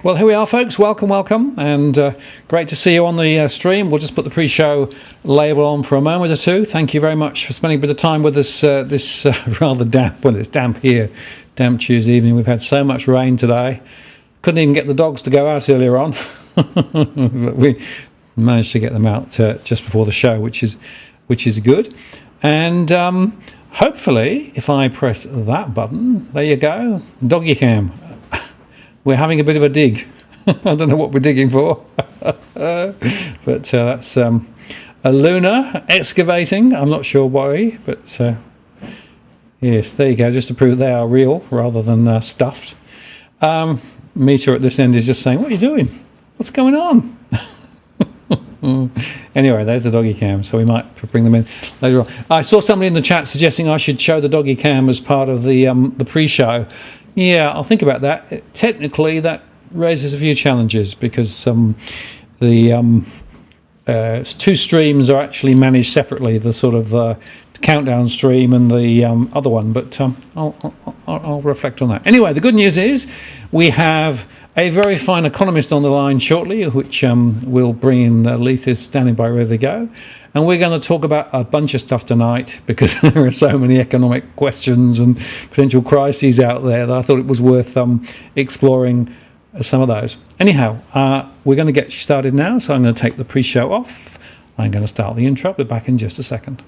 Well, here we are, folks. Welcome, and great to see you on the stream. We'll just put the pre-show label on for a moment or two. Thank you very much for spending a bit of time with us this rather damp, well, it's damp here, damp Tuesday evening. We've had so much rain today. Couldn't even get the dogs to go out earlier on. But we managed to get them out just before the show, which is good. And hopefully, if I press that button, there you go, doggy cam. We're having a bit of a dig. I don't know what we're digging for, but that's a Luna excavating. I'm not sure why, but yes, there you go, just to prove they are real rather than stuffed. Meter at this end is just saying, what are you doing? What's going on? Anyway, there's the doggy cam, so we might bring them in later on. I saw somebody in the chat suggesting I should show the doggy cam as part of the pre-show. Yeah, I'll think about that. Technically, that raises a few challenges because the two streams are actually managed separately, the sort of countdown stream and the other one, but I'll reflect on that. Anyway, the good news is we have a very fine economist on the line shortly, which we'll bring in. Leith is standing by ready to go. And we're going to talk about a bunch of stuff tonight because there are so many economic questions and potential crises out there that I thought it was worth exploring some of those. Anyhow, we're going to get started now, so I'm going to take the pre-show off. I'm going to start the intro. I'll be back in just a second.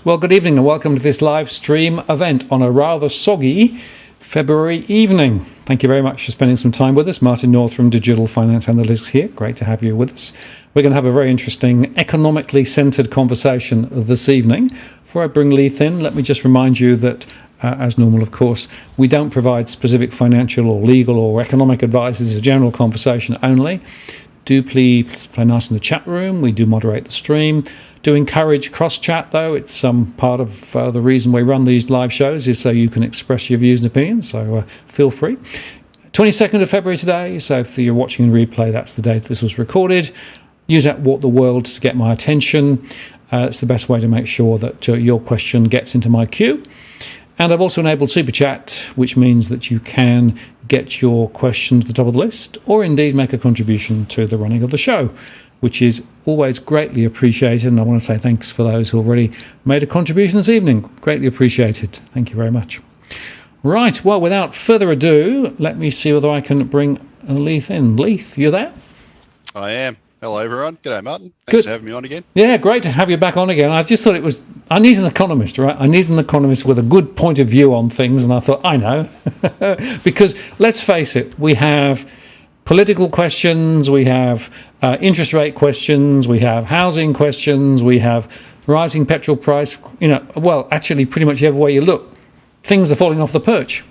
Well, good evening and welcome to this live stream event on a rather soggy February evening. Thank you very much for spending some time with us. Martin North from Digital Finance Analytics here. Great to have you with us. We're going to have a very interesting economically centred conversation this evening. Before I bring Leith in, let me just remind you that as normal, of course, we don't provide specific financial or legal or economic advice. It's a general conversation only. Do please play nice in the chat room. We do moderate the stream. Do encourage cross-chat, though. It's part of the reason we run these live shows is so you can express your views and opinions, so feel free. 22nd of February today, so if you're watching in replay, that's the date this was recorded. Use that Walk the World to get my attention. It's the best way to make sure that your question gets into my queue. And I've also enabled Super Chat, which means that you can get your question to the top of the list or indeed make a contribution to the running of the show, which is always greatly appreciated. And I want to say thanks for those who already made a contribution this evening. Greatly appreciated. Thank you very much. Right, well, without further ado, let me see whether I can bring Leith in. Leith, you there? I am. Hello, everyone. G'day, Martin. Thanks for having me on again. Yeah, great to have you back on again. I just thought I need an economist, right? I need an economist with a good point of view on things. And I thought, I know. Because let's face it, we have political questions, we have interest rate questions, we have housing questions, we have rising petrol price. Well, actually, pretty much everywhere you look, things are falling off the perch.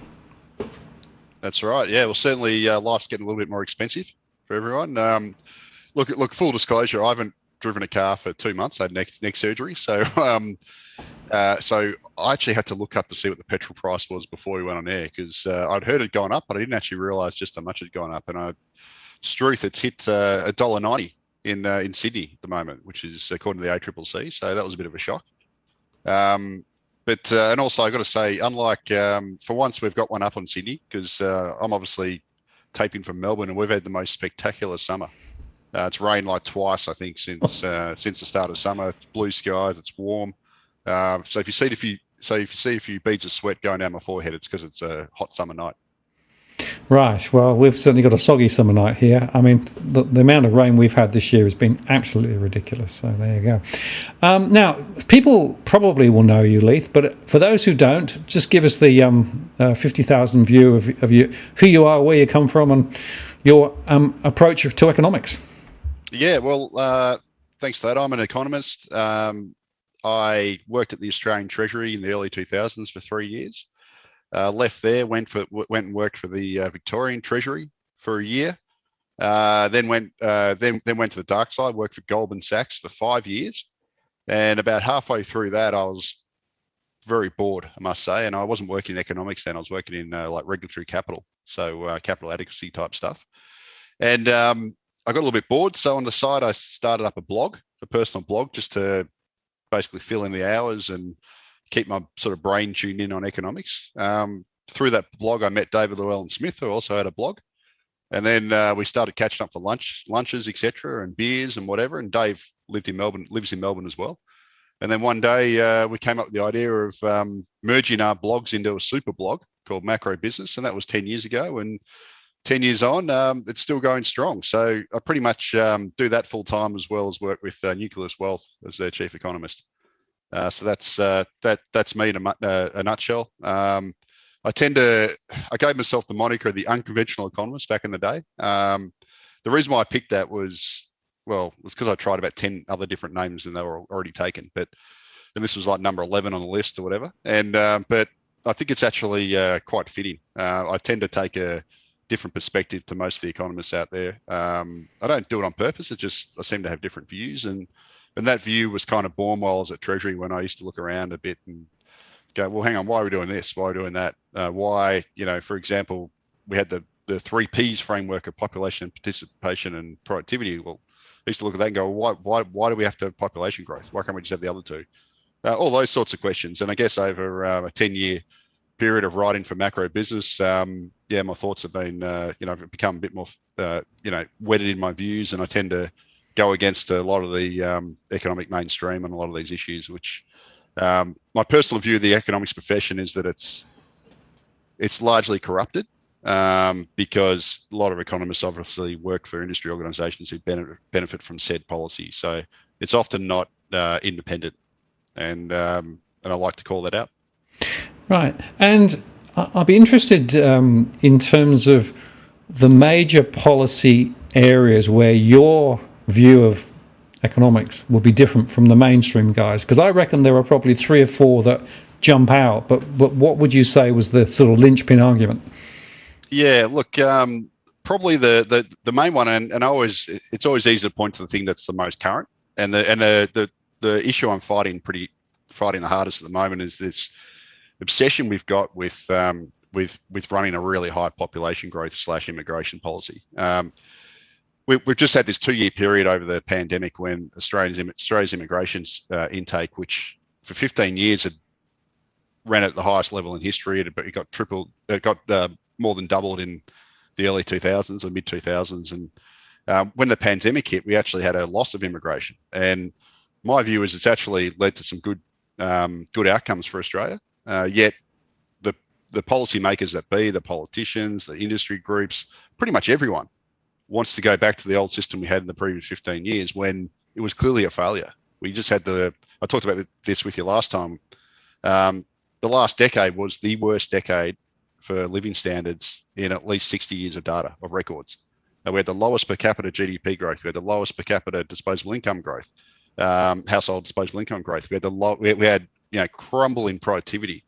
That's right. Yeah, well, certainly life's getting a little bit more expensive for everyone. Look. Full disclosure, I haven't driven a car for 2 months. I had neck surgery, so so I actually had to look up to see what the petrol price was before we went on air because I'd heard it going up, but I didn't actually realise just how much it had gone up. And Struth, it's hit $1.90 in Sydney at the moment, which is according to the ACCC. So that was a bit of a shock. But and also I got to say, unlike for once we've got one up on Sydney because I'm obviously taping from Melbourne and we've had the most spectacular summer. It's rained like twice, I think, since the start of summer. It's blue skies, it's warm. So if you see a few beads of sweat going down my forehead, it's because it's a hot summer night. Right. Well, we've certainly got a soggy summer night here. I mean, the amount of rain we've had this year has been absolutely ridiculous. So there you go. Now, people probably will know you, Leith, but for those who don't, just give us the 50,000 view of you, who you are, where you come from, and your approach to economics. Yeah, well, thanks for that. I'm an economist. I worked at the Australian Treasury in the early 2000s for 3 years. Left there, went and worked for the Victorian Treasury for a year. Then went to the dark side, worked for Goldman Sachs for 5 years. And about halfway through that, I was very bored, I must say. And I wasn't working in economics then. I was working in like regulatory capital, so capital adequacy type stuff. And I got a little bit bored, so on the side, I started up a personal blog, just to basically fill in the hours and keep my sort of brain tuned in on economics. Through that blog, I met David Llewellyn Smith, who also had a blog. And then we started catching up for lunches, etc., and beers and whatever. And Dave lives in Melbourne as well. And then one day we came up with the idea of merging our blogs into a super blog called Macro Business, and that was 10 years ago. And 10 years on, it's still going strong. So I pretty much do that full time as well as work with Nucleus Wealth as their chief economist. So that's me in a nutshell. I gave myself the moniker of the unconventional economist back in the day. The reason why I picked that was because I tried about 10 other different names and they were already taken. And this was like number 11 on the list or whatever. But I think it's actually quite fitting. I tend to take a different perspective to most of the economists out there. I don't do it on purpose. I seem to have different views. And that view was kind of born while I was at Treasury, when I used to look around a bit and go, well, hang on, why are we doing this? Why are we doing that? Why, for example, we had the 3 Ps framework of population, participation, and productivity. Well, I used to look at that and go, why do we have to have population growth? Why can't we just have the other two? All those sorts of questions. And I guess over a 10-year period of writing for Macro Business, my thoughts have been, I've become a bit more, wedded in my views, and I tend to go against a lot of the economic mainstream on a lot of these issues, which my personal view of the economics profession is that it's largely corrupted, because a lot of economists obviously work for industry organisations who benefit from said policy. So it's often not independent, and I like to call that out. Right, and I'd be interested in terms of the major policy areas where your view of economics will be different from the mainstream guys, because I reckon there are probably 3 or 4 that jump out, but what would you say was the sort of linchpin argument? Yeah, look, probably the main one, and it's always easy to point to the thing that's the most current, and the issue I'm fighting the hardest at the moment is this obsession we've got with running a really high population growth / immigration policy. We've just had this 2-year period over the pandemic when Australia's immigration intake, which for 15 years had ran at the highest level in history, it got more than doubled in the early 2000s or mid 2000s. And when the pandemic hit, we actually had a loss of immigration. And my view is it's actually led to some good outcomes for Australia. Yet the policymakers that be, the politicians, the industry groups, pretty much everyone wants to go back to the old system we had in the previous 15 years when it was clearly a failure. We just had I talked about this with you last time. The last decade was the worst decade for living standards in at least 60 years of data, of records. We had the lowest per capita GDP growth. We had the lowest per capita disposable income growth, household disposable income growth. We had crumbling productivity.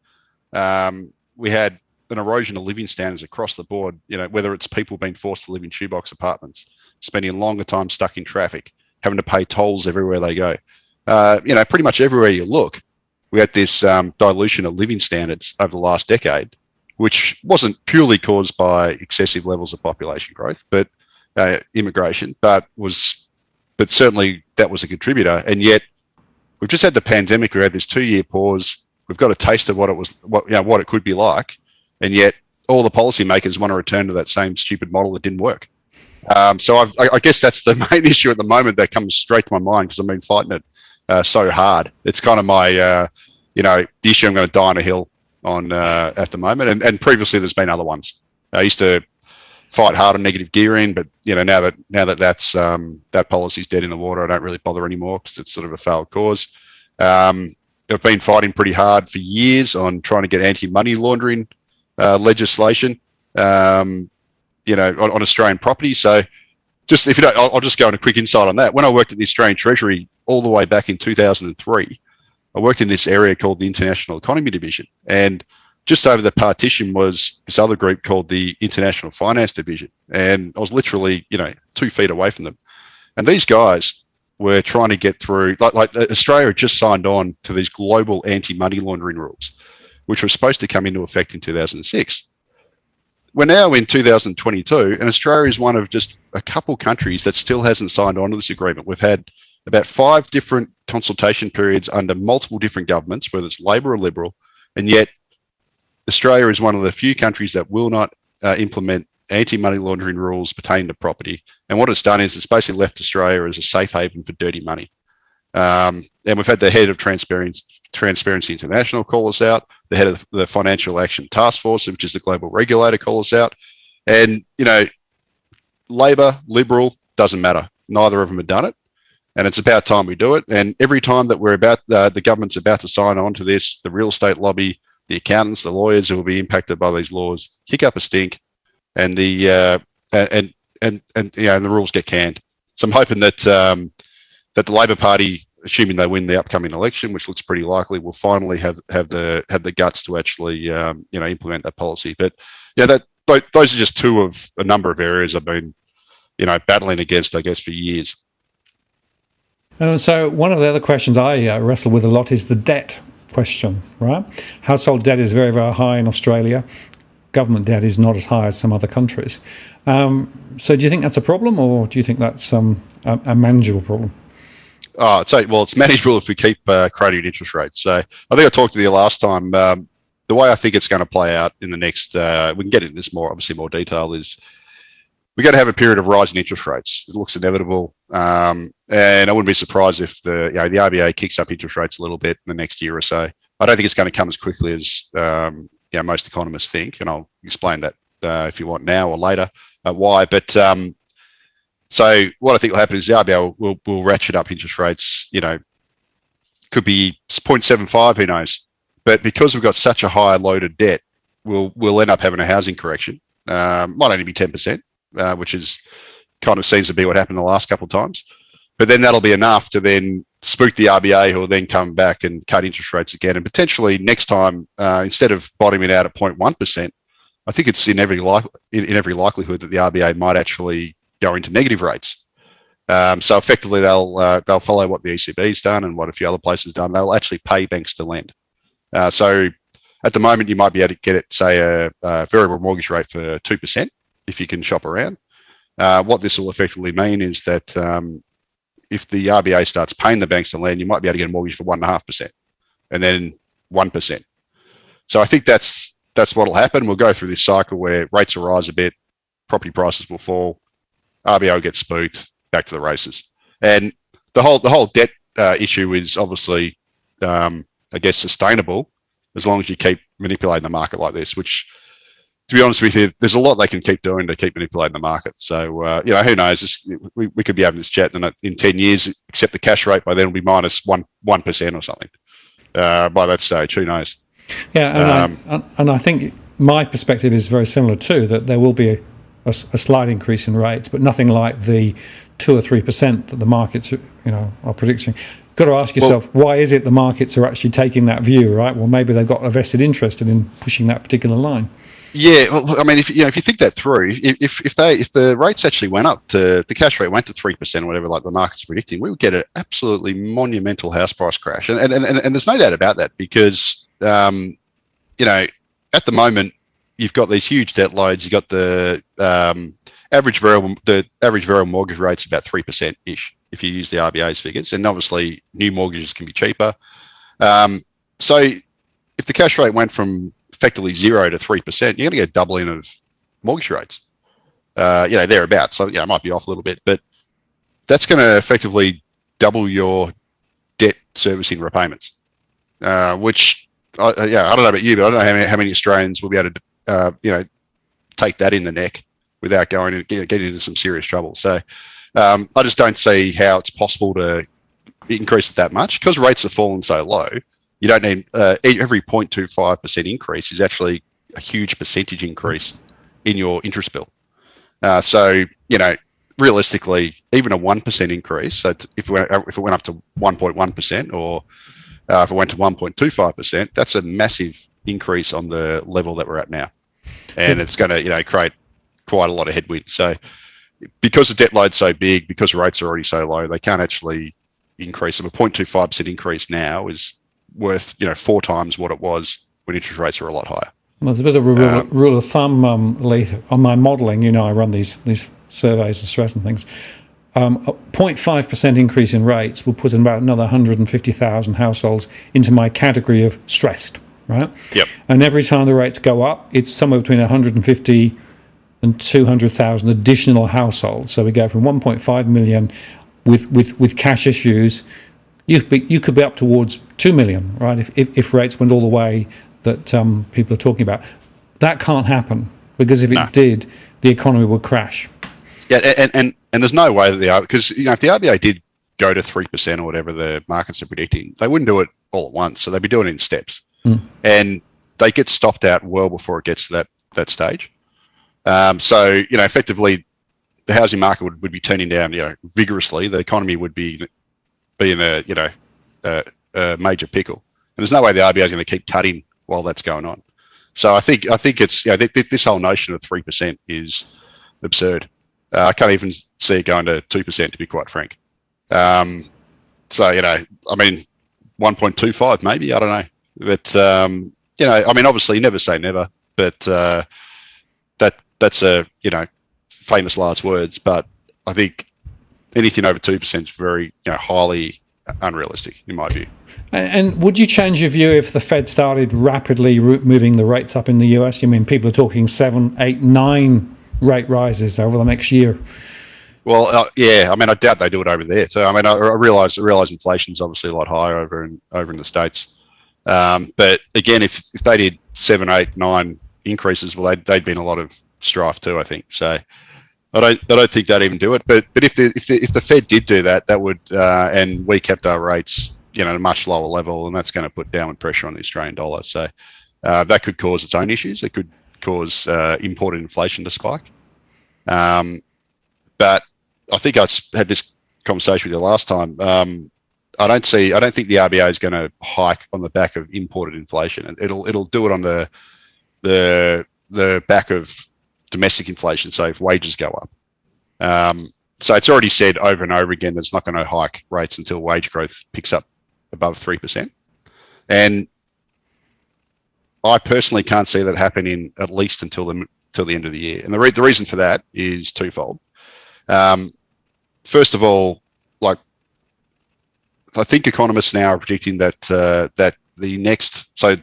We had an erosion of living standards across the board, whether it's people being forced to live in shoebox apartments, spending longer time stuck in traffic, having to pay tolls everywhere they go. Pretty much everywhere you look, we had this dilution of living standards over the last decade, which wasn't purely caused by excessive levels of population growth, but immigration, but certainly that was a contributor. And yet we've just had the pandemic. We had this 2-year pause. We've got a taste of what it could be like, and yet all the policymakers want to return to that same stupid model that didn't work. So I guess that's the main issue at the moment that comes straight to my mind, because I've been fighting it so hard. It's kind of my the issue I'm going to die on a hill on at the moment, and previously there's been other ones. I used to fight hard on negative gearing, but now that that's that policy's dead in the water, I don't really bother anymore because it's sort of a failed cause. I've been fighting pretty hard for years on trying to get anti-money laundering legislation, on Australian property. So just if you don't, I'll just go on a quick insight on that. When I worked at the Australian Treasury all the way back in 2003, I worked in this area called the International Economy Division, and just over the partition was this other group called the International Finance Division, and I was literally 2 feet away from them. And these guys were trying to get through, like Australia had just signed on to these global anti-money laundering rules, which were supposed to come into effect in 2006. We're now in 2022, and Australia is one of just a couple countries that still hasn't signed on to this agreement. We've had about 5 different consultation periods under multiple different governments, whether it's Labor or Liberal, and yet Australia is one of the few countries that will not implement anti-money laundering rules pertaining to property. And what it's done is it's basically left Australia as a safe haven for dirty money. And we've had the head of Transparency International call us out, the head of the Financial Action Task Force, which is the global regulator, call us out. And, Labor, Liberal, doesn't matter. Neither of them have done it. And it's about time we do it. And every time that the government's about to sign on to this, the real estate lobby, the accountants, the lawyers who will be impacted by these laws kick up a stink, and the rules get canned. So I'm hoping that that the Labor Party, assuming they win the upcoming election, which looks pretty likely, will finally have the guts to actually implement that policy. But those are just two of a number of areas I've been battling against, I guess, for years. So one of the other questions I wrestle with a lot is the debt question, right? Household debt is very, very high in Australia. Government debt is not as high as some other countries. So do you think that's a problem, or do you think that's a manageable problem? I'd say, well, it's manageable if we keep creating interest rates. So I think I talked to you last time. The way I think it's going to play out in the next, we can get into this more detail, is we're going to have a period of rising interest rates. It looks inevitable. And I wouldn't be surprised if the RBA kicks up interest rates a little bit in the next year or so. I don't think it's going to come as quickly as most economists think, and I'll explain that if you want now or later why. But so what I think will happen is the RBA will ratchet up interest rates. Could be 0.75, who knows? But because we've got such a high load of debt, we'll end up having a housing correction. Might only be 10%, which is kind of seems to be what happened the last couple of times. But then that'll be enough to then spook the RBA, who will then come back and cut interest rates again. And potentially next time, instead of bottoming out at 0.1%, I think it's in every likelihood that the RBA might actually go into negative rates. So effectively, they'll follow what the ECB's done and what a few other places done. They'll actually pay banks to lend. So at the moment, you might be able to get it, say, a variable mortgage rate for 2% if you can shop around. What this will effectively mean is that if the RBA starts paying the banks to lend, you might be able to get a mortgage for 1.5%, and then 1%. So I think that's what will happen. We'll go through this cycle where rates will rise a bit, property prices will fall, RBA will get spooked, back to the races. And the whole debt issue is obviously, I guess, sustainable as long as you keep manipulating the market like this, which, to be honest with you, there's a lot they can keep doing to keep manipulating the market. So, who knows? We could be having this chat in 10 years, except the cash rate by then will be minus 1% or something by that stage. Who knows? Yeah, and I think my perspective is very similar too, that there will be a slight increase in rates, but nothing like the 2 or 3% that the markets are predicting. Got to ask yourself, why is it the markets are actually taking that view, right? Well, maybe they've got a vested interest in pushing that particular line. Yeah, well, I mean, if you think that through, if the rates actually went up to the cash rate went to 3% or whatever, like the market's predicting, we would get an absolutely monumental house price crash, and there's no doubt about that, because at the moment you've got these huge debt loads. You've got the average variable mortgage rate's about 3% ish if you use the RBA's figures, and obviously new mortgages can be cheaper. So if the cash rate went from effectively 0 to 3%, you're going to get a doubling of mortgage rates, thereabouts. So, it might be off a little bit, but that's going to effectively double your debt servicing repayments, which, I don't know about you, but I don't know how many Australians will be able to, take that in the neck without going and getting into some serious trouble. So I just don't see how it's possible to increase it that much, because rates have fallen so low. You don't need every 0.25% increase is actually a huge percentage increase in your interest bill. So realistically, even a 1% increase. So if it went up to 1.1%, or if it went to 1.25%, that's a massive increase on the level that we're at now, and it's going to create quite a lot of headwind. So because the debt load's so big, because rates are already so low, they can't actually increase them. A 0.25% increase now is worth 4 times what it was when interest rates were a lot higher. Well, there's a bit of a rule of thumb, Leith, on my modelling. I run these surveys of stress and things. A 0.5% increase in rates will put in about another 150,000 households into my category of stressed, right? Yep. And every time the rates go up, it's somewhere between 150 and and 200,000 additional households. So we go from 1.5 million with cash issues. You could be up towards 2 million, right? If rates went all the way that people are talking about. That can't happen, because if it did, the economy would crash. Yeah, and there's no way that because if the RBA did go to 3% or whatever the markets are predicting, they wouldn't do it all at once. So they'd be doing it in steps, and they get stopped out well before it gets to that stage. So effectively, the housing market would be turning down vigorously. The economy would be in a major pickle, and there's no way the RBA is going to keep cutting while that's going on. So I think it's this whole notion of 3% is absurd. I can't even see it going to 2%, to be quite frank. So 1.25 maybe, I don't know, but obviously never say never, but that's a famous last words. But I think anything over 2% is very highly unrealistic in my view. And would you change your view if the Fed started rapidly moving the rates up in the US? People are talking 7, 8, 9 rate rises over the next year. Well, yeah. I doubt they do it over there. So I realize inflation is obviously a lot higher over in the States. But again, if they did 7, 8, 9 increases, well, they'd be in a lot of strife too, I think. So I don't think they'd even do it. But if the Fed did do that, that would and we kept our rates at a much lower level, and that's going to put downward pressure on the Australian dollar. So that could cause its own issues. It could cause imported inflation to spike. But I think I had this conversation with you last time. I don't think the RBA is going to hike on the back of imported inflation. It'll do it on the back of domestic inflation. So if wages go up, so it's already said over and over again that it's not going to hike rates until wage growth picks up above 3%. And I personally can't see that happening at least until the end of the year. And the reason for that is twofold. First of all, I think economists now are predicting that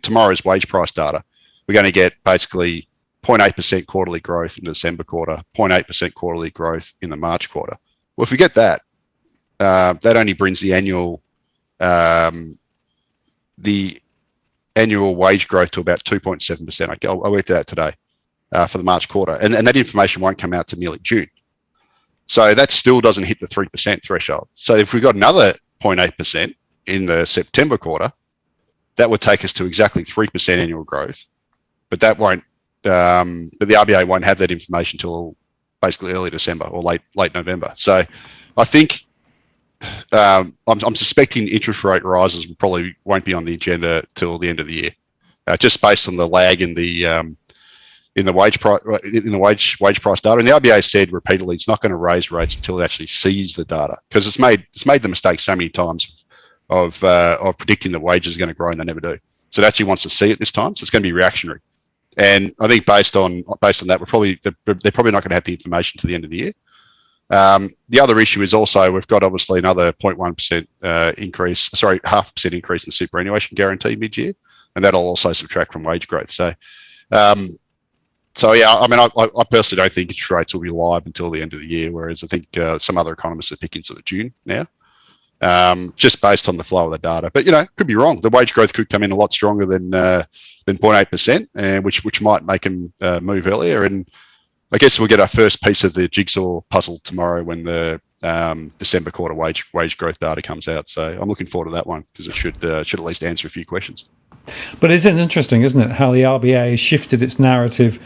tomorrow's wage price data, we're going to get basically 0.8% quarterly growth in the December quarter, 0.8% quarterly growth in the March quarter. Well, if we get that, that only brings the annual wage growth to about 2.7%. I worked that out today for the March quarter, and that information won't come out to nearly June. So that still doesn't hit the 3% threshold. So if we got another 0.8% in the September quarter, that would take us to exactly 3% annual growth. But that won't. But the RBA won't have that information till basically early December or late November. So I think I'm suspecting interest rate rises probably won't be on the agenda till the end of the year, just based on the lag in the wage price data. And the RBA said repeatedly it's not going to raise rates until it actually sees the data, because it's made the mistake so many times of predicting that wages are going to grow and they never do. So it actually wants to see it this time. So it's going to be reactionary. And I think based on that, they're probably not going to have the information to the end of the year. The other issue is also we've got obviously another 0.1% increase, 0.5% increase in the superannuation guarantee mid-year, and that'll also subtract from wage growth. So yeah, I personally don't think interest rates will be live until the end of the year, whereas I think some other economists are picking sort of June now, just based on the flow of the data. But could be wrong. The wage growth could come in a lot stronger than 0.8%, which might make them move earlier. And I guess we'll get our first piece of the jigsaw puzzle tomorrow when the December quarter wage growth data comes out. So I'm looking forward to that one, because it should at least answer a few questions. But it's interesting, isn't it, how the RBA has shifted its narrative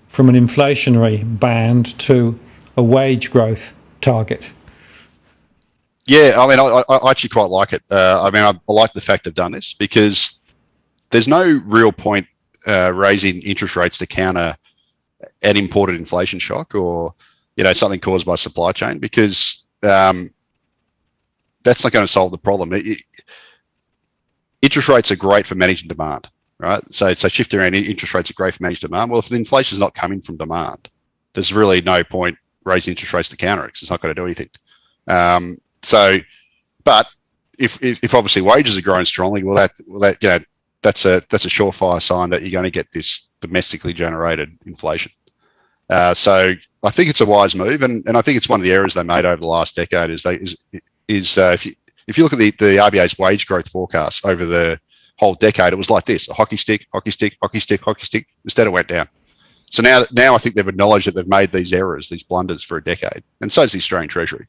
from an inflationary band to a wage growth target. Yeah, I actually quite like it. I like the fact they've done this, because there's no real point raising interest rates to counter an imported inflation shock or something caused by supply chain, because that's not going to solve the problem. Interest rates are great for managing demand, right? So shifting around interest rates are great for managing demand. Well, if the inflation is not coming from demand, there's really no point raising interest rates to counter it, because it's not going to do anything. But if obviously wages are growing strongly, that's a surefire sign that you're going to get this domestically generated inflation. So I think it's a wise move, and I think it's one of the errors they made over the last decade. If you look at the RBA's wage growth forecast over the whole decade, it was like this: a hockey stick, hockey stick, hockey stick, hockey stick. Instead, it went down. So now I think they've acknowledged that they've made these errors, these blunders for a decade, and so is the Australian Treasury.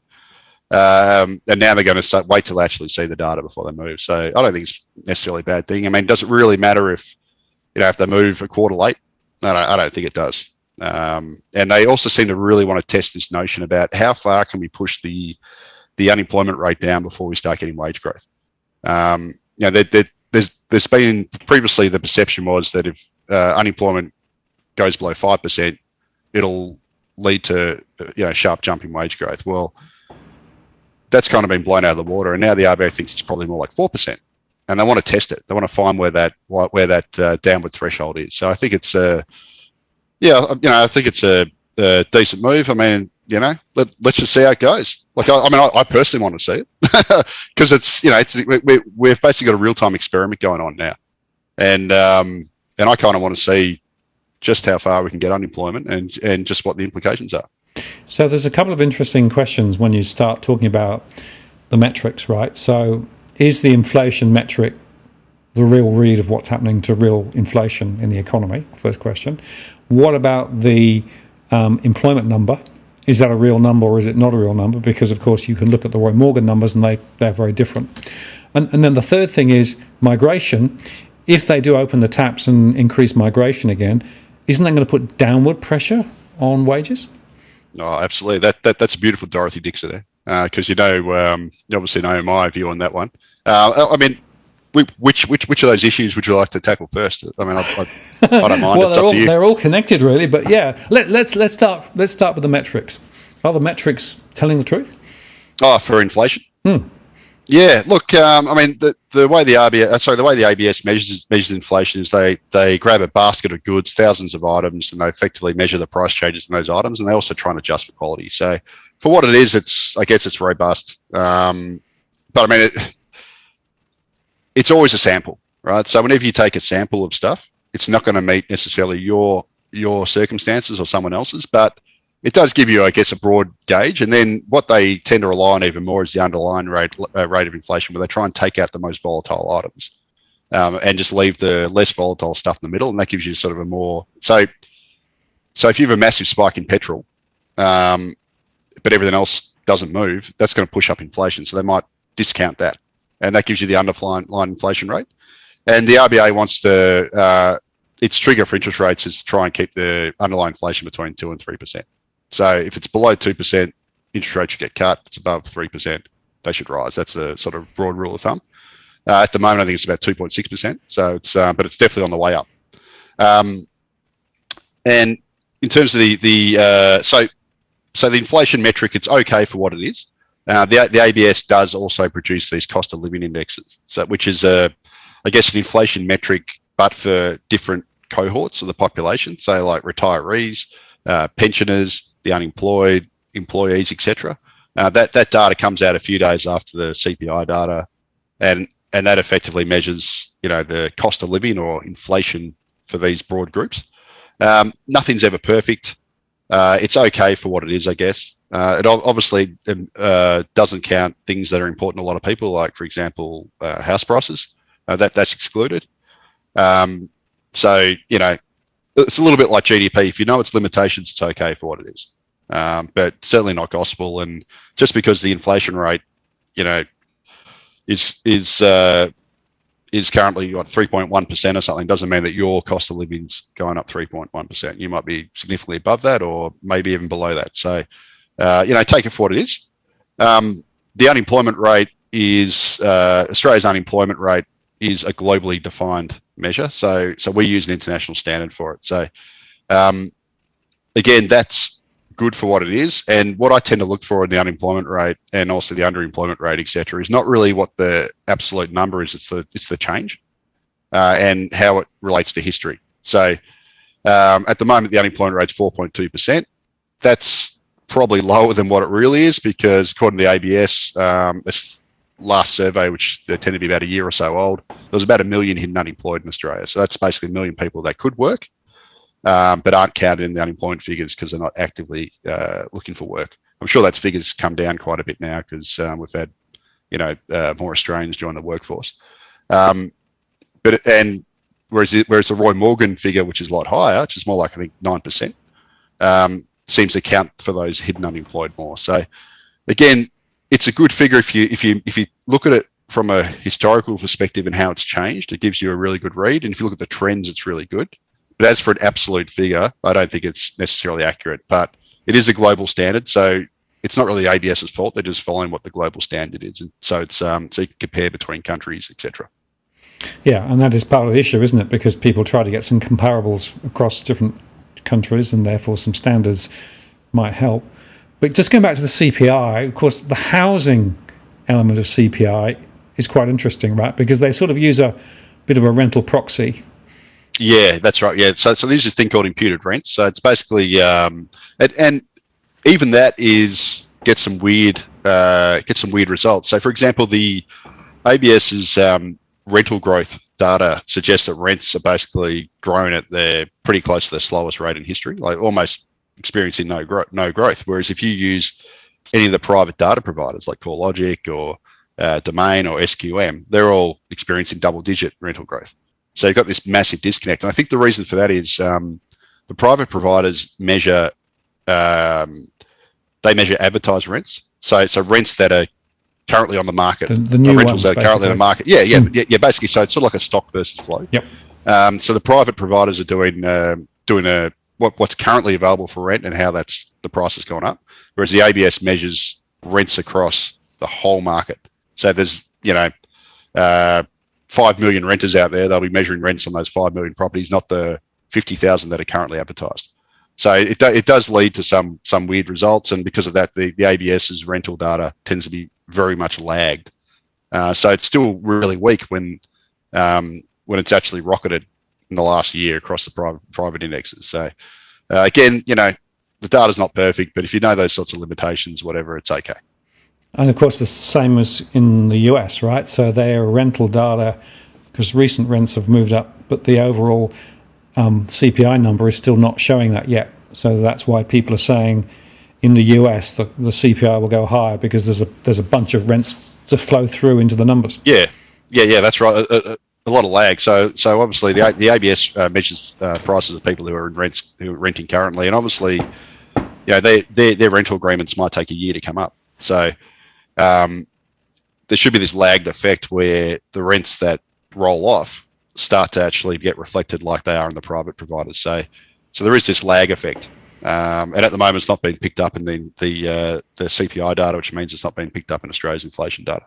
And now they're going to wait till they actually see the data before they move. So I don't think it's necessarily a bad thing. I mean, does it really matter if they move a quarter late? I don't think it does. And they also seem to really want to test this notion about how far can we push the unemployment rate down before we start getting wage growth. There's been previously the perception was that if unemployment goes below 5%, it'll lead to sharp jump in wage growth. Well, that's kind of been blown out of the water, and now the RBA thinks it's probably more like 4%, and they want to test it. They want to find where that downward threshold is. So I think it's I think it's a decent move. I mean, let's just see how it goes. Like, I personally want to see it because we've basically got a real-time experiment going on now, and I kind of want to see just how far we can get unemployment and just what the implications are. So there's a couple of interesting questions when you start talking about the metrics, right? So is the inflation metric the real read of what's happening to real inflation in the economy? First question. What about the employment number? Is that a real number or is it not a real number? Because, of course, you can look at the Roy Morgan numbers and they're very different. And then the third thing is migration. If they do open the taps and increase migration again, isn't that going to put downward pressure on wages? Oh, absolutely. That's a beautiful Dorothy Dixer there, because you obviously know my view on that one. I mean, which of those issues would you like to tackle first? I mean, I don't mind. Well, it's up to you. They're all connected, really. But yeah, let's start with the metrics. Are the metrics telling the truth? Oh, for inflation. Yeah, look, I mean, the way the ABS measures inflation is they grab a basket of goods, thousands of items, and they effectively measure the price changes in those items, and they also try and adjust for quality. So, for what it is, I guess it's robust. But I mean, it's always a sample, right? So whenever you take a sample of stuff, it's not going to meet necessarily your circumstances or someone else's, but it does give you, I guess, a broad gauge. And then what they tend to rely on even more is the underlying rate of inflation, where they try and take out the most volatile items and just leave the less volatile stuff in the middle. And that gives you sort of a more... So if you have a massive spike in petrol, but everything else doesn't move, that's going to push up inflation. So they might discount that. And that gives you the underlying inflation rate. And the RBA wants to... its trigger for interest rates is to try and keep the underlying inflation between 2 and 3%. So if it's below 2%, interest rates should get cut. If it's above 3%, they should rise. That's a sort of broad rule of thumb. At the moment, I think it's about 2.6%. So but it's definitely on the way up. And in terms of the inflation metric, it's okay for what it is. The ABS does also produce these cost of living indexes, which is I guess an inflation metric, but for different cohorts of the population. So like retirees, pensioners, the unemployed, employees, etc. That data comes out a few days after the CPI data, and that effectively measures the cost of living or inflation for these broad groups. Nothing's ever perfect. It's okay for what it is, I guess. It obviously doesn't count things that are important to a lot of people, like, for example, house prices. That's excluded. So, it's a little bit like GDP. If you know its limitations, it's okay for what it is. But certainly not gospel. And just because the inflation rate, is currently 3.1% or something, doesn't mean that your cost of living's going up 3.1%. You might be significantly above that, or maybe even below that. So, take it for what it is. The unemployment rate is Australia's unemployment rate is a globally defined measure. So we use an international standard for it. So again, that's good for what it is. And what I tend to look for in the unemployment rate and also the underemployment rate, etc., is not really what the absolute number is. It's the change and how it relates to history. So at the moment, the unemployment rate's 4.2%. That's probably lower than what it really is, because according to the ABS, this last survey, which they tend to be about a year or so old, there was about 1 million hidden unemployed in Australia. So that's basically 1 million people that could work. but aren't counted in the unemployment figures because they're not actively looking for work. I'm sure that figure's come down quite a bit now because we've had, more Australians join the workforce. Whereas the Roy Morgan figure, which is a lot higher, which is more like I think 9%, seems to count for those hidden unemployed more. So again, it's a good figure if you look at it from a historical perspective and how it's changed. It gives you a really good read, and if you look at the trends, it's really good. But as for an absolute figure, I don't think it's necessarily accurate. But it is a global standard, so it's not really ABS's fault. They're just following what the global standard is, and so it's so you can compare between countries, etc. Yeah, and that is part of the issue, isn't it? Because people try to get some comparables across different countries, and therefore some standards might help. But just going back to the CPI, of course, the housing element of CPI is quite interesting, right? Because they sort of use a bit of a rental proxy. Yeah, that's right. Yeah, so there's a thing called imputed rents. So it's basically, and even that gets some weird results. So for example, the ABS's rental growth data suggests that rents are basically grown at pretty close to the slowest rate in history, like almost experiencing no growth. Whereas if you use any of the private data providers like CoreLogic or Domain or SQM, they're all experiencing double-digit rental growth. So you've got this massive disconnect, and I think the reason for that is the private providers measure advertised rents. So rents that are currently on the market, the new rentals ones, that are currently on the market. Yeah, basically. So it's sort of like a stock versus flow. Yep. So the private providers are doing what's currently available for rent and how the price has gone up, whereas the ABS measures rents across the whole market. So there's 5 million renters out there. They'll be measuring rents on those 5 million properties, not the 50,000 that are currently advertised. So it does lead to some weird results, and because of that, the ABS's rental data tends to be very much lagged. So it's still really weak when it's actually rocketed in the last year across the private indexes. So again, the data's not perfect, but if you know those sorts of limitations, whatever, it's okay. And of course, the same as in the US, right? So their rental data, because recent rents have moved up, but the overall CPI number is still not showing that yet. So that's why people are saying in the US the CPI will go higher, because there's a bunch of rents to flow through into the numbers. Yeah, that's right. A lot of lag. So obviously the ABS measures prices of people who are renting currently, and obviously their rental agreements might take a year to come up. So there should be this lagged effect where the rents that roll off start to actually get reflected like they are in the private providers. So there is this lag effect, and at the moment it's not being picked up in the CPI data, which means it's not being picked up in Australia's inflation data.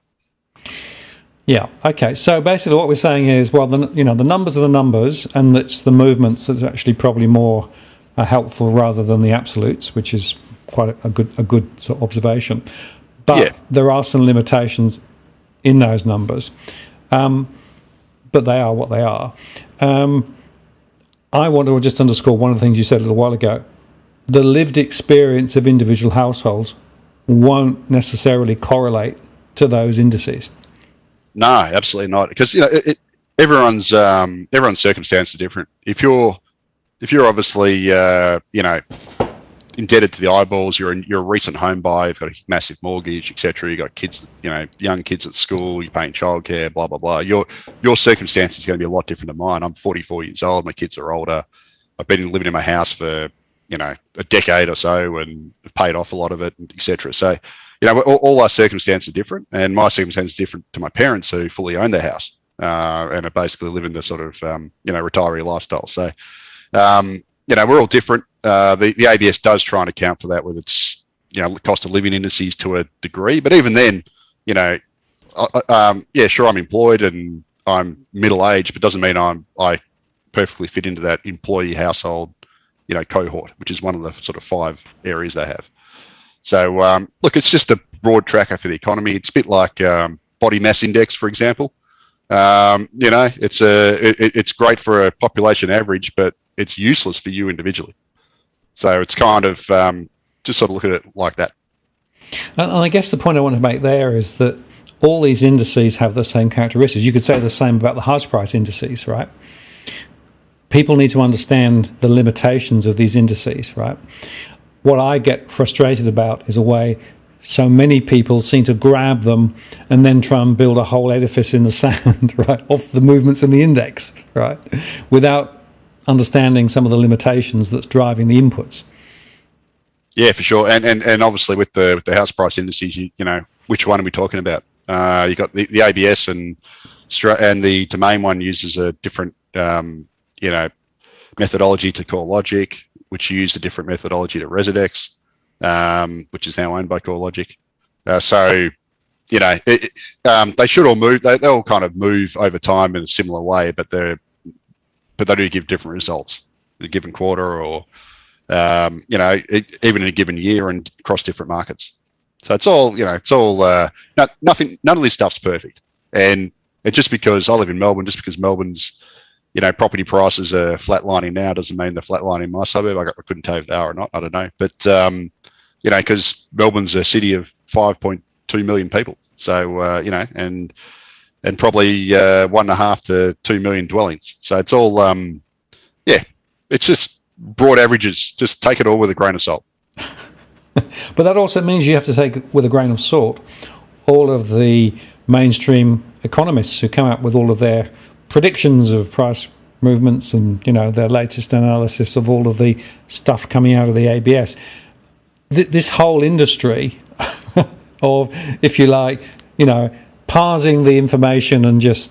Yeah. Okay. So basically, what we're saying is, well, the numbers are the numbers, and it's the movements that's actually probably more helpful rather than the absolutes, which is quite a good sort of observation. But there are some limitations in those numbers, but they are what they are. I want to just underscore one of the things you said a little while ago. The lived experience of individual households won't necessarily correlate to those indices. No, absolutely not, because everyone's circumstances are different. If you're obviously indebted to the eyeballs, you're a recent home buyer, you've got a massive mortgage, etc. You've got kids, young kids at school, you're paying childcare, blah blah blah. Your circumstance is going to be a lot different to mine. I'm 44 years old, my kids are older. I've been living in my house for a decade or so, and have paid off a lot of it, etc. So all our circumstances are different, and my circumstances are different to my parents who fully own their house and are basically living the sort of retiree lifestyle. So we're all different. The ABS does try and account for that with its cost of living indices to a degree, but even then, sure, I'm employed and I'm middle aged, but doesn't mean I perfectly fit into that employee household cohort, which is one of the sort of 5 areas they have. So look, it's just a broad tracker for the economy. It's a bit like body mass index, for example. It's great for a population average, but it's useless for you individually. So it's kind of just sort of look at it like that. And I guess the point I want to make there is that all these indices have the same characteristics. You could say the same about the house price indices, right? people need to understand the limitations of these indices, right? What I get frustrated about is a way so many people seem to grab them and then try and build a whole edifice in the sand, right, off the movements in the index, right, without understanding some of the limitations that's driving the inputs. Yeah, for sure. And obviously with the house price indices, you know, which one are we talking about? You got the ABS and the domain one uses a different methodology to CoreLogic, which used a different methodology to Residex, which is now owned by CoreLogic. So, you know, they should all move. They all kind of move over time in a similar way, but they do give different results in a given quarter, or even in a given year and across different markets. So it's all, nothing. None of this stuff's perfect, and just because I live in Melbourne, just because Melbourne's property prices are flatlining now doesn't mean they're flatlining in my suburb. I couldn't tell you if they are or not. I don't know. But, because Melbourne's a city of 5.2 million people. So, and probably 1.5 to 2 million dwellings. So it's all, it's just broad averages. Just take it all with a grain of salt. But that also means you have to take with a grain of salt all of the mainstream economists who come up with all of their predictions of price movements and their latest analysis of all of the stuff coming out of the ABS. This whole industry of, if you like, parsing the information and just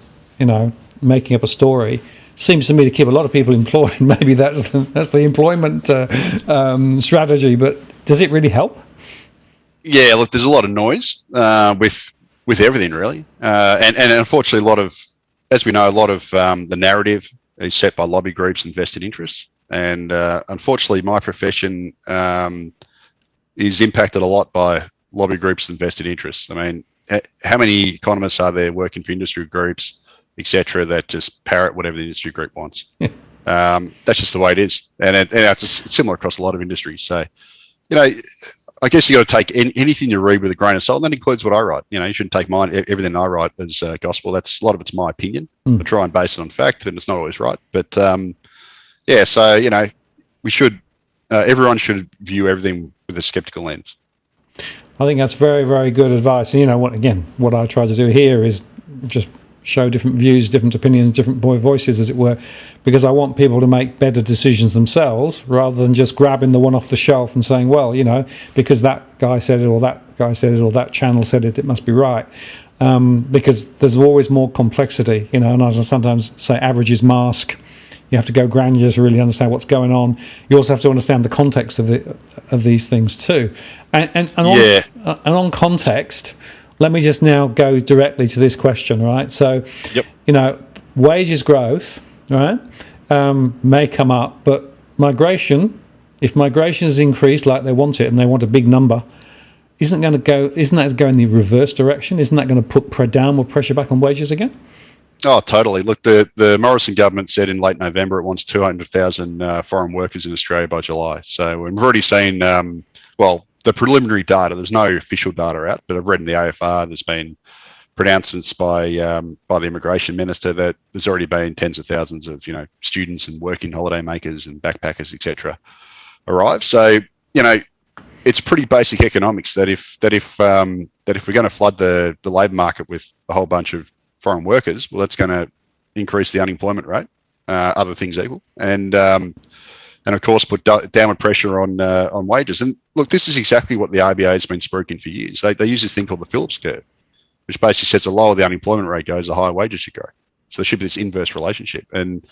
making up a story seems to me to keep a lot of people employed. Maybe that's the employment strategy, but does it really help? Yeah, look, there's a lot of noise with everything really, and unfortunately, as we know, a lot of the narrative is set by lobby groups and vested interests. And unfortunately, my profession is impacted a lot by lobby groups and vested interests. I mean, how many economists are there working for industry groups, etc., that just parrot whatever the industry group wants? That's just the way it is. And it's similar across a lot of industries. So, I guess you got to take anything you read with a grain of salt, and that includes what I write. You shouldn't take everything I write as gospel. That's a lot of it's my opinion. I try and base it on fact, and it's not always right. But so we should. Everyone should view everything with a skeptical lens. I think that's very, very good advice. And what I try to do here is just show different views, different opinions, different voices, as it were, because I want people to make better decisions themselves rather than just grabbing the one off the shelf and saying, well, because that guy said it, or that guy said it, or that channel said it, it must be right. Because there's always more complexity, and as I sometimes say, averages mask. You have to go granular to really understand what's going on. You also have to understand the context of these things too. And on context, let me just now go directly to this question, right? So, wages growth, right, may come up, but if migration is increased like they want it, and they want a big number, isn't that going to go in the reverse direction? Isn't that going to put downward pressure back on wages again? Oh, totally. Look, the Morrison government said in late November it wants 200,000 foreign workers in Australia by July. So we've already seen, the preliminary data. There's no official data out, but I've read in the AFR there's been pronouncements by the immigration minister that there's already been tens of thousands of students and working holiday makers and backpackers, etc., arrive. So it's pretty basic economics that if we're going to flood the labour market with a whole bunch of foreign workers, well, that's going to increase the unemployment rate, other things equal, and of course put downward pressure on wages. And look, this is exactly what the RBA has been spruiking for years. They use this thing called the Phillips curve, which basically says the lower the unemployment rate goes, the higher wages should go. So there should be this inverse relationship. And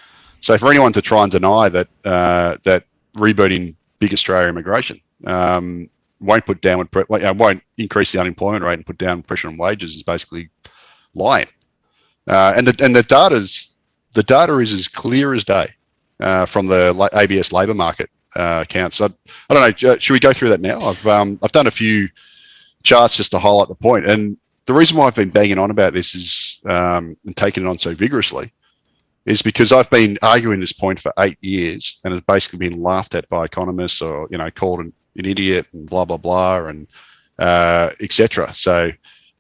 so for anyone to try and deny that that rebooting big Australia immigration won't put won't increase the unemployment rate and put down pressure on wages is basically lying. And the data is as clear as day from the ABS labour market accounts. I don't know. Should we go through that now? I've done a few charts just to highlight the point. And the reason why I've been banging on about this is and taking it on so vigorously is because I've been arguing this point for 8 years and has basically been laughed at by economists, or called an idiot and blah blah blah and etc. So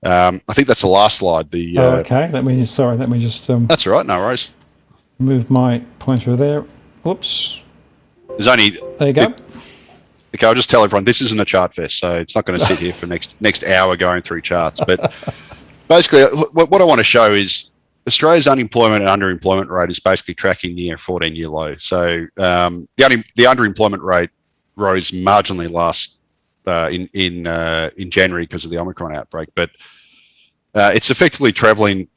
I think that's the last slide. Okay. Let me just. That's all right. No worries. Move my pointer there. Whoops. There's only... There you go. Okay, I'll just tell everyone, this isn't a chart fest, so it's not going to sit here for next hour going through charts. But basically, what I want to show is Australia's unemployment and underemployment rate is basically tracking near a 14-year low. So the underemployment rate rose marginally in January because of the Omicron outbreak, but it's effectively tracking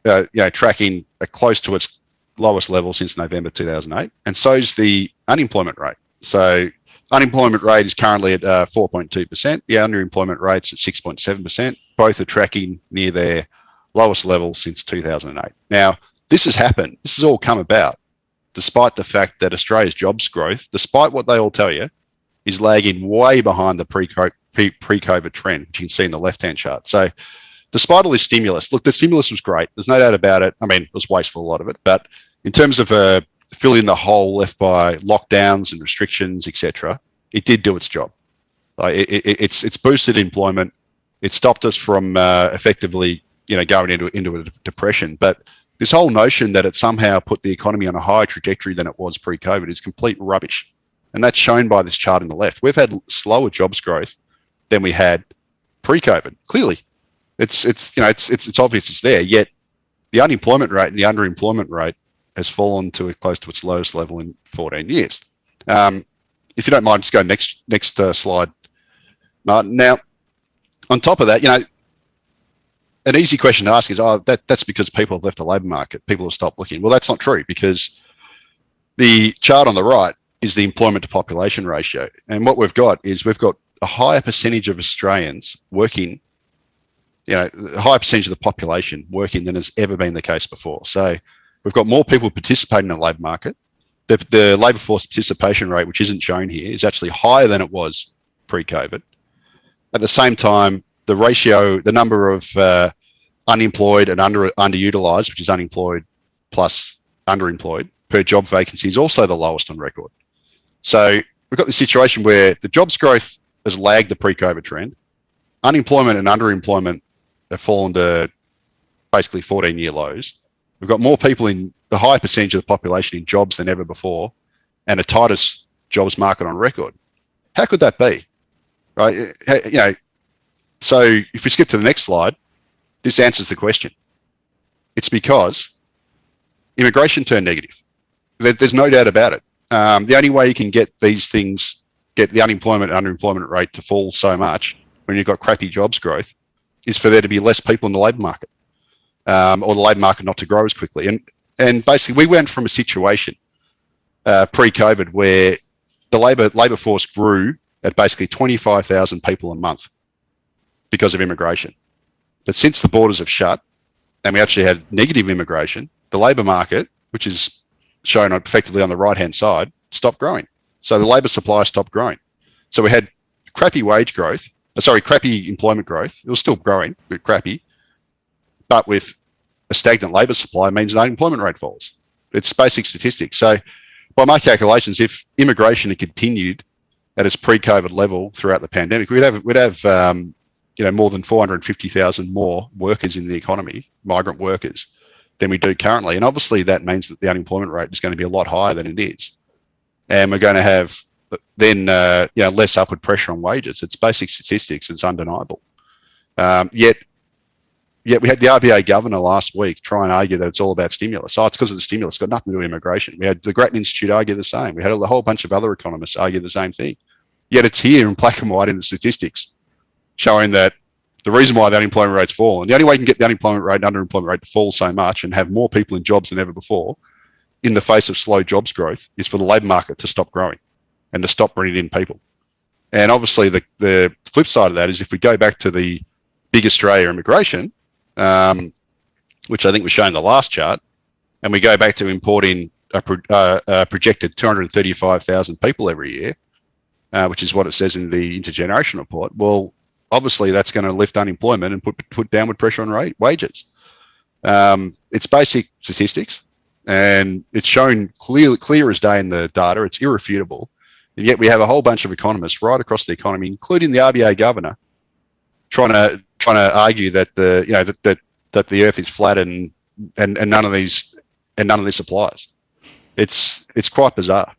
close to its lowest level since November 2008, and so is the unemployment rate. So unemployment rate is currently at 4.2%. The underemployment rate's at 6.7%. Both are tracking near their lowest level since 2008. Now, this has happened. This has all come about despite the fact that Australia's jobs growth, despite what they all tell you, is lagging way behind the pre-COVID trend, which you can see in the left-hand chart. So despite all this stimulus, look, the stimulus was great. There's no doubt about it. I mean, it was wasteful, a lot of it. But in terms of filling the hole left by lockdowns and restrictions, etc., it did do its job. It's boosted employment. It stopped us from effectively, going into a depression. But this whole notion that it somehow put the economy on a higher trajectory than it was pre-COVID is complete rubbish, and that's shown by this chart on the left. We've had slower jobs growth than we had pre-COVID. Clearly, it's obvious it's there. Yet the unemployment rate and the underemployment rate has fallen to close to its lowest level in 14 years. If you don't mind, just go next slide, Martin. Now, on top of that, an easy question to ask is, that's because people have left the labour market. People have stopped looking. Well, that's not true, because the chart on the right is the employment to population ratio. And what we've got a higher percentage of Australians working, a higher percentage of the population working than has ever been the case before. So we've got more people participating in the labour market. The labour force participation rate, which isn't shown here, is actually higher than it was pre-COVID. At the same time, the ratio, the number of unemployed and underutilised, which is unemployed plus underemployed, per job vacancy is also the lowest on record. So we've got this situation where the jobs growth has lagged the pre-COVID trend. Unemployment and underemployment have fallen to basically 14-year lows. We've got more people in the higher percentage of the population in jobs than ever before, and the tightest jobs market on record. How could that be? Right? So if we skip to the next slide, this answers the question. It's because immigration turned negative. There's no doubt about it. The only way you can get these things, get the unemployment and underemployment rate to fall so much when you've got crappy jobs growth, is for there to be less people in the labour market, or the labour market not to grow as quickly. And basically, we went from a situation pre-COVID where the labour force grew at basically 25,000 people a month because of immigration. But since the borders have shut and we actually had negative immigration, the labour market, which is shown effectively on the right-hand side, stopped growing. So the labour supply stopped growing. So we had crappy employment growth. It was still growing, but crappy. But with a stagnant labour supply means the unemployment rate falls. It's basic statistics. So by my calculations, if immigration had continued at its pre-COVID level throughout the pandemic, we'd have more than 450,000 more workers in the economy, migrant workers, than we do currently. And obviously that means that the unemployment rate is going to be a lot higher than it is. And we're going to have then less upward pressure on wages. It's basic statistics. It's undeniable. Yet we had the RBA governor last week try and argue that it's all about stimulus. It's because of the stimulus. It's got nothing to do with immigration. We had the Grattan Institute argue the same. We had a whole bunch of other economists argue the same thing. Yet it's here in black and white in the statistics, showing that the reason why the unemployment rate's fallen, the only way you can get the unemployment rate and underemployment rate to fall so much and have more people in jobs than ever before in the face of slow jobs growth, is for the labour market to stop growing and to stop bringing in people. And obviously the flip side of that is, if we go back to the big Australia immigration, which I think was shown in the last chart, and we go back to importing a projected 235,000 people every year, which is what it says in the intergeneration report, well, obviously that's going to lift unemployment and put downward pressure on wages. It's basic statistics, and it's shown clear as day in the data. It's irrefutable. And yet we have a whole bunch of economists right across the economy, including the RBA governor, trying to argue that that the Earth is flat and none of this applies. It's quite bizarre.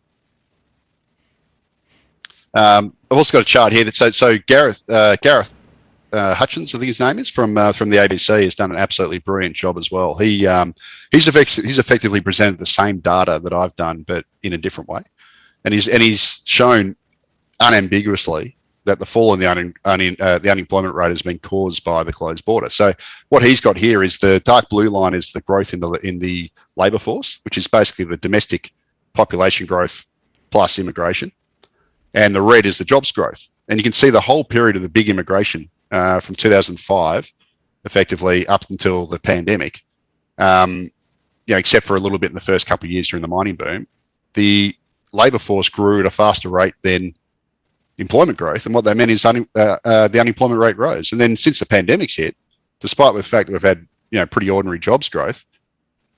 I've also got a chart here that so Gareth Hutchins, I think his name is, from the ABC, has done an absolutely brilliant job as well. He's effectively presented the same data that I've done, but in a different way, and he's shown unambiguously that the fall in the unemployment rate has been caused by the closed border. So what he's got here is the dark blue line is the growth in the labour force, which is basically the domestic population growth plus immigration, and the red is the jobs growth. And you can see the whole period of the big immigration from 2005, effectively up until the pandemic, except for a little bit in the first couple of years during the mining boom, the labour force grew at a faster rate than employment growth. And what that meant is the unemployment rate rose. And then since the pandemic's hit, despite the fact that we've had pretty ordinary jobs growth,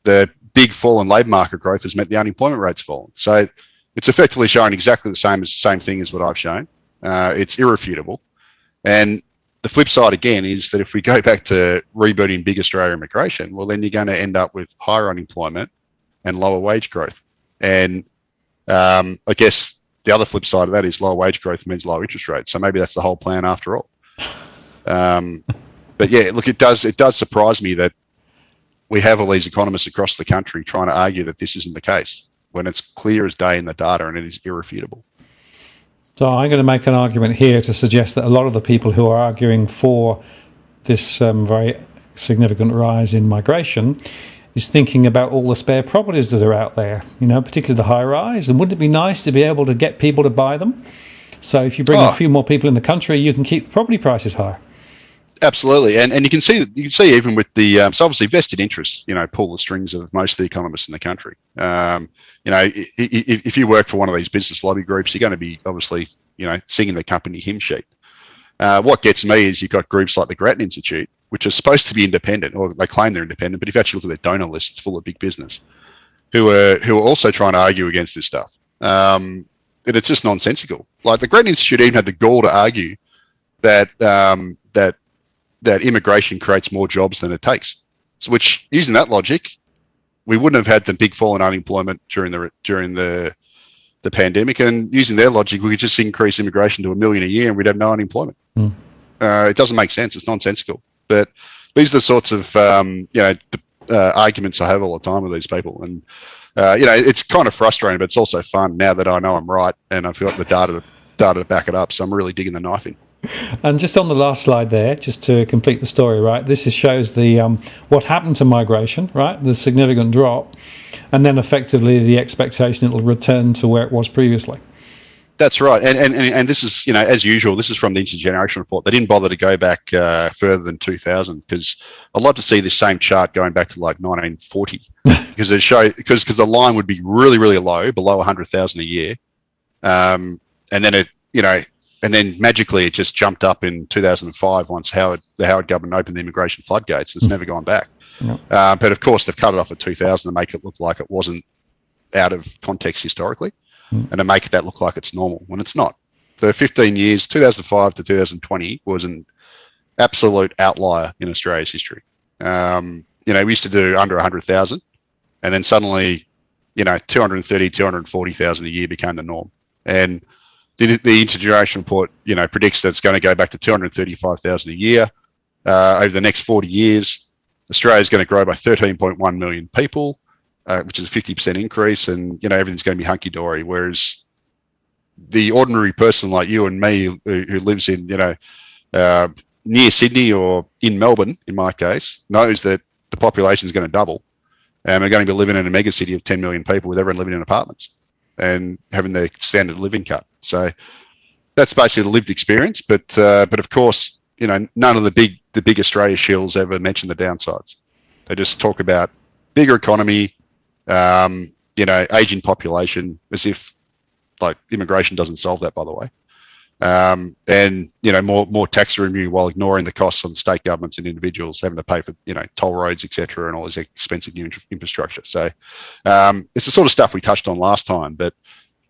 the big fall in labour market growth has meant the unemployment rate's fallen. So it's effectively showing exactly the same thing as what I've shown. It's irrefutable. And the flip side again is that if we go back to rebooting big Australia immigration, well, then you're going to end up with higher unemployment and lower wage growth. And I guess the other flip side of that is lower wage growth means lower interest rates. So maybe that's the whole plan after all. But yeah, look, it does surprise me that we have all these economists across the country trying to argue that this isn't the case when it's clear as day in the data and it is irrefutable. So I'm going to make an argument here to suggest that a lot of the people who are arguing for this very significant rise in migration is thinking about all the spare properties that are out there, particularly the high rise. And wouldn't it be nice to be able to get people to buy them? So if you bring a few more people in the country, you can keep property prices higher. Absolutely, and you can see even with the so obviously vested interests, pull the strings of most of the economists in the country. If you work for one of these business lobby groups, you're going to be obviously singing the company hymn sheet. What gets me is you've got groups like the Grattan Institute, which are supposed to be independent, or they claim they're independent, but if you actually look at their donor list, it's full of big business, who are also trying to argue against this stuff. And it's just nonsensical. Like the Grattan Institute even had the gall to argue that that immigration creates more jobs than it takes. So, which, using that logic, we wouldn't have had the big fall in unemployment during the pandemic. And using their logic, we could just increase immigration to 1 million a year and we'd have no unemployment. It doesn't make sense. It's nonsensical. But these are the sorts of arguments I have all the time with these people. And it's kind of frustrating, but it's also fun now that I know I'm right and I've got the data to back it up. So I'm really digging the knife in. And just on the last slide there, just to complete the story, right? This shows the what happened to migration, right? The significant drop, and then effectively the expectation it'll return to where it was previously. That's right, and this is as usual. This is from the Intergenerational Report. They didn't bother to go back further than 2000 because I'd like to see this same chart going back to like 1940 because because the line would be really really low, below 100,000 a year, and then and then magically it just jumped up in 2005 once the Howard government opened the immigration floodgates. It's never gone back. Yep. But of course they've cut it off at 2000 to make it look like it wasn't out of context historically, and to make that look like it's normal when it's not. The 15 years, 2005 to 2020, was an absolute outlier in Australia's history. We used to do under 100,000, and then suddenly, 230, 240,000 a year became the norm. And the Intergenerational Report, predicts that it's going to go back to 235,000 a year over the next 40 years. Australia is going to grow by 13.1 million people, which is a 50% increase, and everything's going to be hunky dory. Whereas the ordinary person like you and me, who lives in near Sydney or in Melbourne, in my case, knows that the population is going to double, and we're going to be living in a mega city of 10 million people with everyone living in apartments and having their standard living cut. So that's basically the lived experience. But of course, none of the big Australia shills ever mention the downsides. They just talk about bigger economy, aging population, as if like immigration doesn't solve that, by the way. And more tax revenue while ignoring the costs on the state governments and individuals having to pay for toll roads, etc., and all this expensive new infrastructure. So it's the sort of stuff we touched on last time, but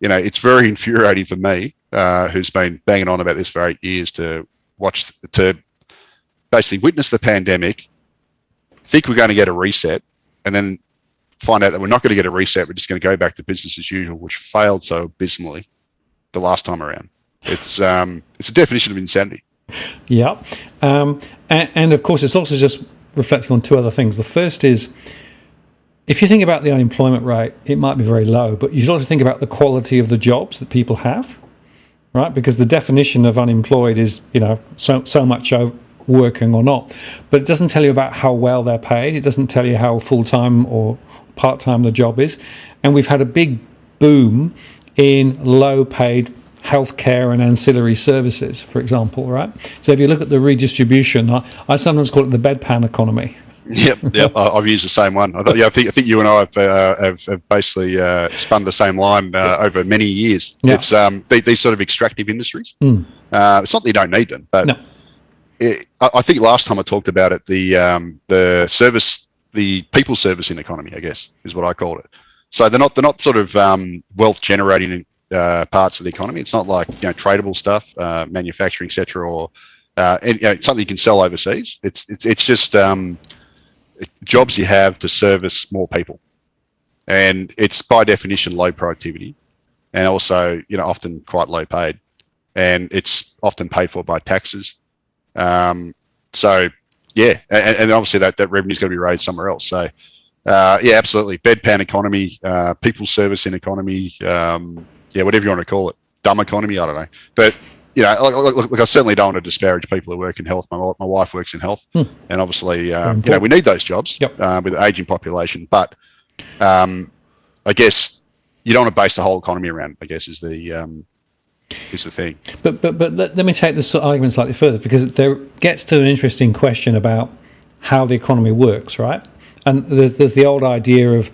it's very infuriating for me, who's been banging on about this for 8 years, to basically witness the pandemic, think we're going to get a reset, and then find out that we're not going to get a reset. We're just going to go back to business as usual, which failed so abysmally the last time around. It's a definition of insanity. Yeah. And of course, it's also just reflecting on two other things. The first is, if you think about the unemployment rate, it might be very low, but you should also think about the quality of the jobs that people have, right? Because the definition of unemployed is, so much working or not, but it doesn't tell you about how well they're paid. It doesn't tell you how full-time or part-time the job is. And we've had a big boom in low-paid healthcare and ancillary services, for example, right? So if you look at the redistribution, I sometimes call it the bedpan economy. Yep. I've used the same one. I think you and I have basically spun the same line over many years. Yeah. It's these sort of extractive industries. It's not that you don't need them, but no. I think last time I talked about it, the people servicing economy, I guess, is what I called it. So they're not sort of wealth generating parts of the economy. It's not like tradable stuff, manufacturing, etc., or something you can sell overseas. It's just jobs you have to service more people, and it's by definition low productivity, and also often quite low paid, and it's often paid for by taxes. So yeah, and obviously that revenue's got to be raised somewhere else. So yeah, absolutely, bedpan economy, people servicing economy, whatever you want to call it, dumb economy, I don't know, but. Look, I certainly don't want to disparage people who work in health. My wife works in health, and obviously, we need those jobs with an aging population. But I guess you don't want to base the whole economy around it, I guess, is the thing. But let me take this argument slightly further, because there gets to an interesting question about how the economy works, right? And there's the old idea of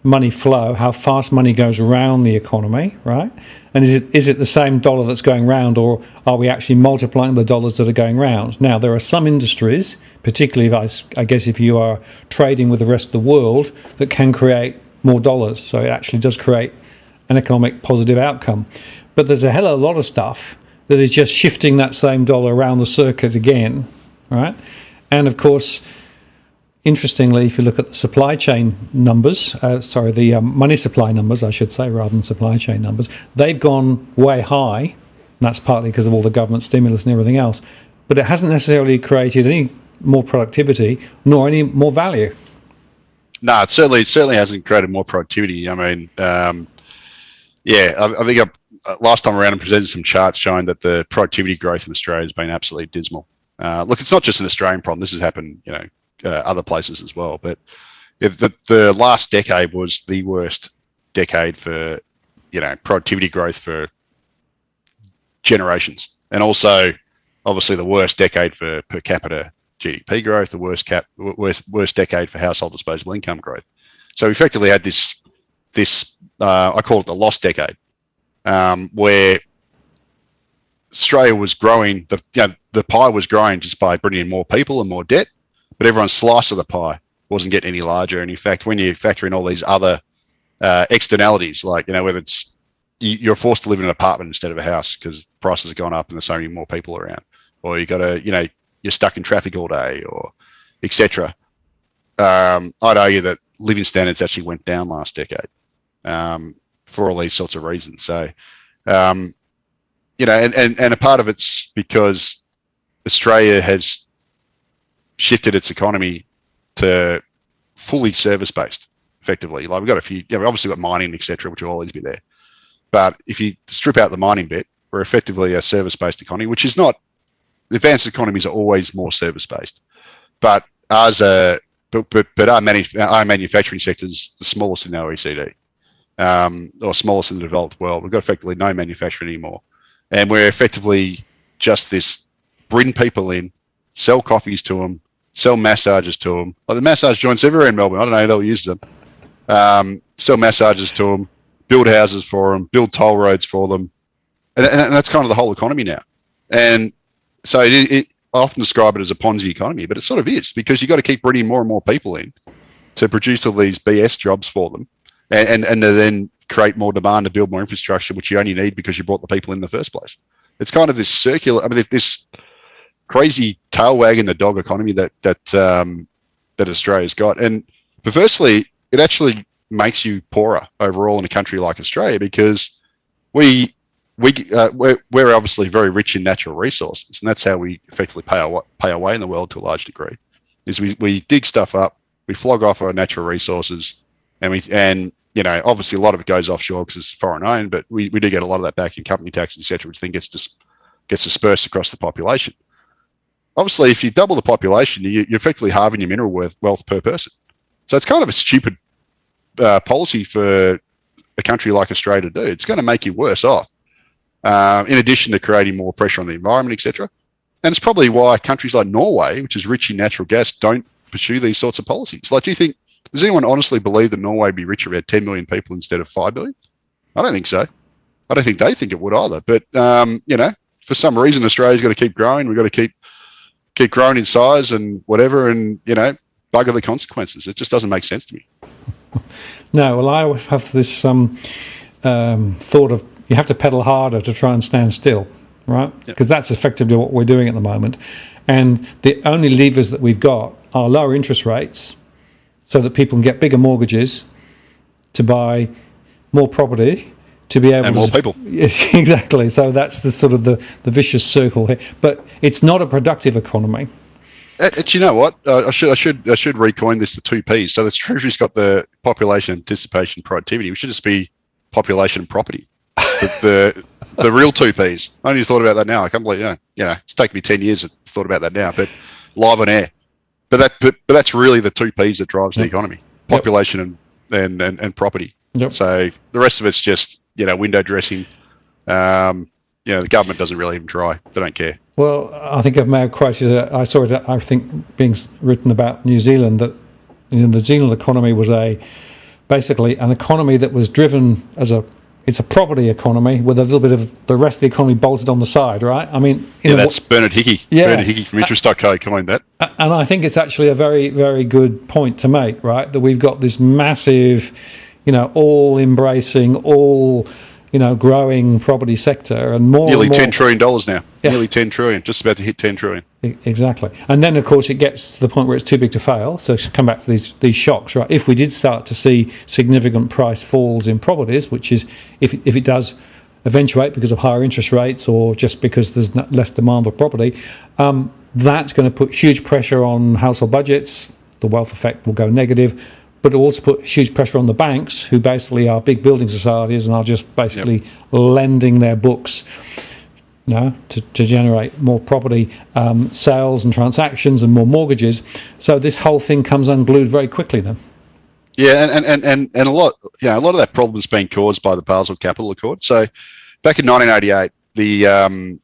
money flow, how fast money goes around the economy, right? And is it the same dollar that's going round, or are we actually multiplying the dollars that are going round? Now, there are some industries, particularly I guess if you are trading with the rest of the world, that can create more dollars. So it actually does create an economic positive outcome. But there's a hell of a lot of stuff that is just shifting that same dollar around the circuit again, right? And of course, interestingly, if you look at the supply chain numbers, the money supply numbers, I should say, rather than supply chain numbers, they've gone way high. And that's partly because of all the government stimulus and everything else. But it hasn't necessarily created any more productivity nor any more value. No, it certainly hasn't created more productivity. I mean, I think last time around I presented some charts showing that the productivity growth in Australia has been absolutely dismal. Look, it's not just an Australian problem. This has happened, other places as well. But the last decade was the worst decade for, productivity growth for generations, and also obviously the worst decade for per capita GDP growth, the worst decade for household disposable income growth. So we effectively had this I call it the lost decade, where Australia was growing, the pie was growing just by bringing in more people and more debt, but everyone's slice of the pie wasn't getting any larger. And in fact, when you factor in all these other externalities, like, whether it's you're forced to live in an apartment instead of a house because prices have gone up and there's so many more people around, or you got to, you're stuck in traffic all day, or etc. I'd argue that living standards actually went down last decade for all these sorts of reasons. So, and a part of it's because Australia has shifted its economy to fully service-based, effectively. Like, we've got a few, we've obviously got mining, etc., which will always be there. But if you strip out the mining bit, we're effectively a service-based economy, which is not, advanced economies are always more service-based. But ours are, but our manufacturing sector is the smallest in the OECD, or smallest in the developed world. We've got effectively no manufacturing anymore. And we're effectively just this, bring people in, sell coffees to them, sell massages to them. Like the massage joints everywhere in Melbourne, I don't know how they'll use them. Sell massages to them, build houses for them, build toll roads for them. And that's kind of the whole economy now. And so I often describe it as a Ponzi economy, but it sort of is, because you've got to keep bringing more and more people in to produce all these BS jobs for them, and to then create more demand to build more infrastructure, which you only need because you brought the people in the first place. It's kind of this circular, this crazy tail wagging the dog economy that Australia's got. And perversely, it actually makes you poorer overall in a country like Australia, because we we're obviously very rich in natural resources, and that's how we effectively pay our way in the world to a large degree. Is we dig stuff up, we flog off our natural resources, and obviously a lot of it goes offshore because it's foreign owned, but we do get a lot of that back in company tax, etc., which then gets dispersed across the population. Obviously, if you double the population, you're effectively halving your mineral wealth per person. So it's kind of a stupid policy for a country like Australia to do. It's going to make you worse off, in addition to creating more pressure on the environment, etc. And it's probably why countries like Norway, which is rich in natural gas, don't pursue these sorts of policies. Like, does anyone honestly believe that Norway would be rich if it had 10 million people instead of 5 billion? I don't think so. I don't think they think it would either. But, for some reason, Australia's got to keep growing. We've got to keep growing in size and whatever, and, bugger the consequences. It just doesn't make sense to me. No, well, I have this thought of you have to pedal harder to try and stand still, right? Because that's effectively what we're doing at the moment. And the only levers that we've got are lower interest rates so that people can get bigger mortgages to buy more property, to be able and more people. Exactly. So that's the sort of the vicious circle here. But it's not a productive economy. You know what? I should recoin this to 2 Ps. So the Treasury's got the population, anticipation, productivity. We should just be population and property. the real 2 Ps. I only thought about that now. I can't believe it's taken me 10 years to thought about that now. But live on air. But that's really the 2 Ps that drives the economy: population and property. Yep. So the rest of it's just window dressing. The government doesn't really even try. They don't care. Well, I think I may have quoted it. I saw it, I think, being written about New Zealand, that the New Zealand economy was basically an economy that was driven it's a property economy with a little bit of the rest of the economy bolted on the side, right? I mean... that's Bernard Hickey. Yeah. Bernard Hickey from Interest.co coined that. And I think it's actually a very, very good point to make, right? That we've got this massive, all-embracing, growing property sector, and more nearly and more, $10 trillion now. Yeah. Nearly 10 trillion, just about to hit 10 trillion. Exactly. And then, of course, it gets to the point where it's too big to fail. So come back to these shocks, right? If we did start to see significant price falls in properties, which is if it does eventuate because of higher interest rates or just because there's less demand for property, that's going to put huge pressure on household budgets. The wealth effect will go negative. But it also put huge pressure on the banks, who basically are big building societies and are just basically lending their books, to generate more property sales and transactions and more mortgages. So this whole thing comes unglued very quickly then. Yeah, and a lot of that problem has been caused by the Basel Capital Accord. So back in 1988,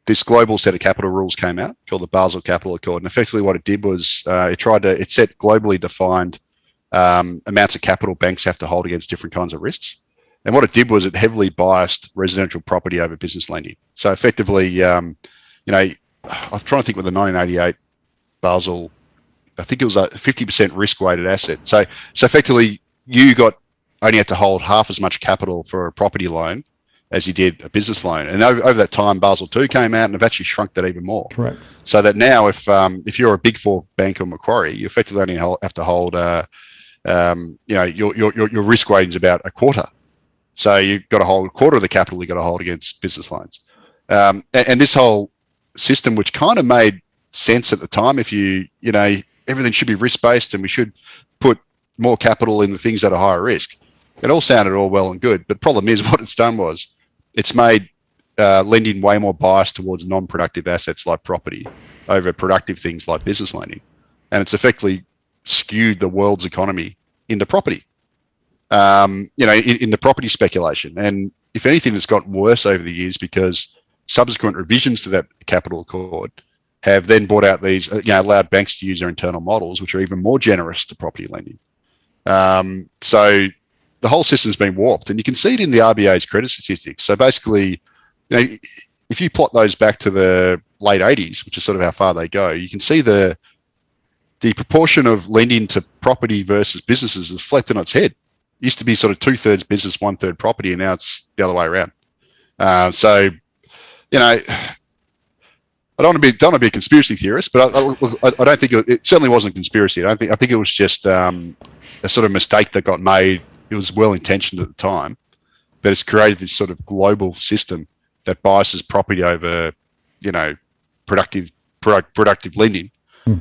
this global set of capital rules came out called the Basel Capital Accord, and effectively what it did was it set globally defined amounts of capital banks have to hold against different kinds of risks. And what it did was it heavily biased residential property over business lending. So effectively, I'm trying to think with the 1988 Basel, I think it was a 50% risk-weighted asset. So effectively, you only had to hold half as much capital for a property loan as you did a business loan. And over that time, Basel II came out and have actually shrunk that even more. Correct. So that now, if you're a Big Four bank or Macquarie, you effectively only have to hold your risk rating is about a quarter. So you've got to hold a quarter of the capital you've got to hold against business loans. And this whole system, which kind of made sense at the time, if everything should be risk-based and we should put more capital in the things that are higher risk. It all sounded all well and good. But the problem is what it's done was it's made lending way more biased towards non-productive assets like property over productive things like business lending. And it's effectively skewed the world's economy into property, into property speculation. And if anything, it's gotten worse over the years because subsequent revisions to that capital accord have then brought out these, allowed banks to use their internal models, which are even more generous to property lending. So the whole system's been warped, and you can see it in the RBA's credit statistics. So basically, if you plot those back to the late 80s, which is sort of how far they go, you can see the proportion of lending to property versus businesses is flipped on its head. It used to be sort of 2/3 business, 1/3 property, and now it's the other way around. So, I don't want to be a conspiracy theorist, but I don't think it certainly wasn't a conspiracy. I think it was just a sort of mistake that got made. It was well intentioned at the time, but it's created this sort of global system that biases property over, productive lending,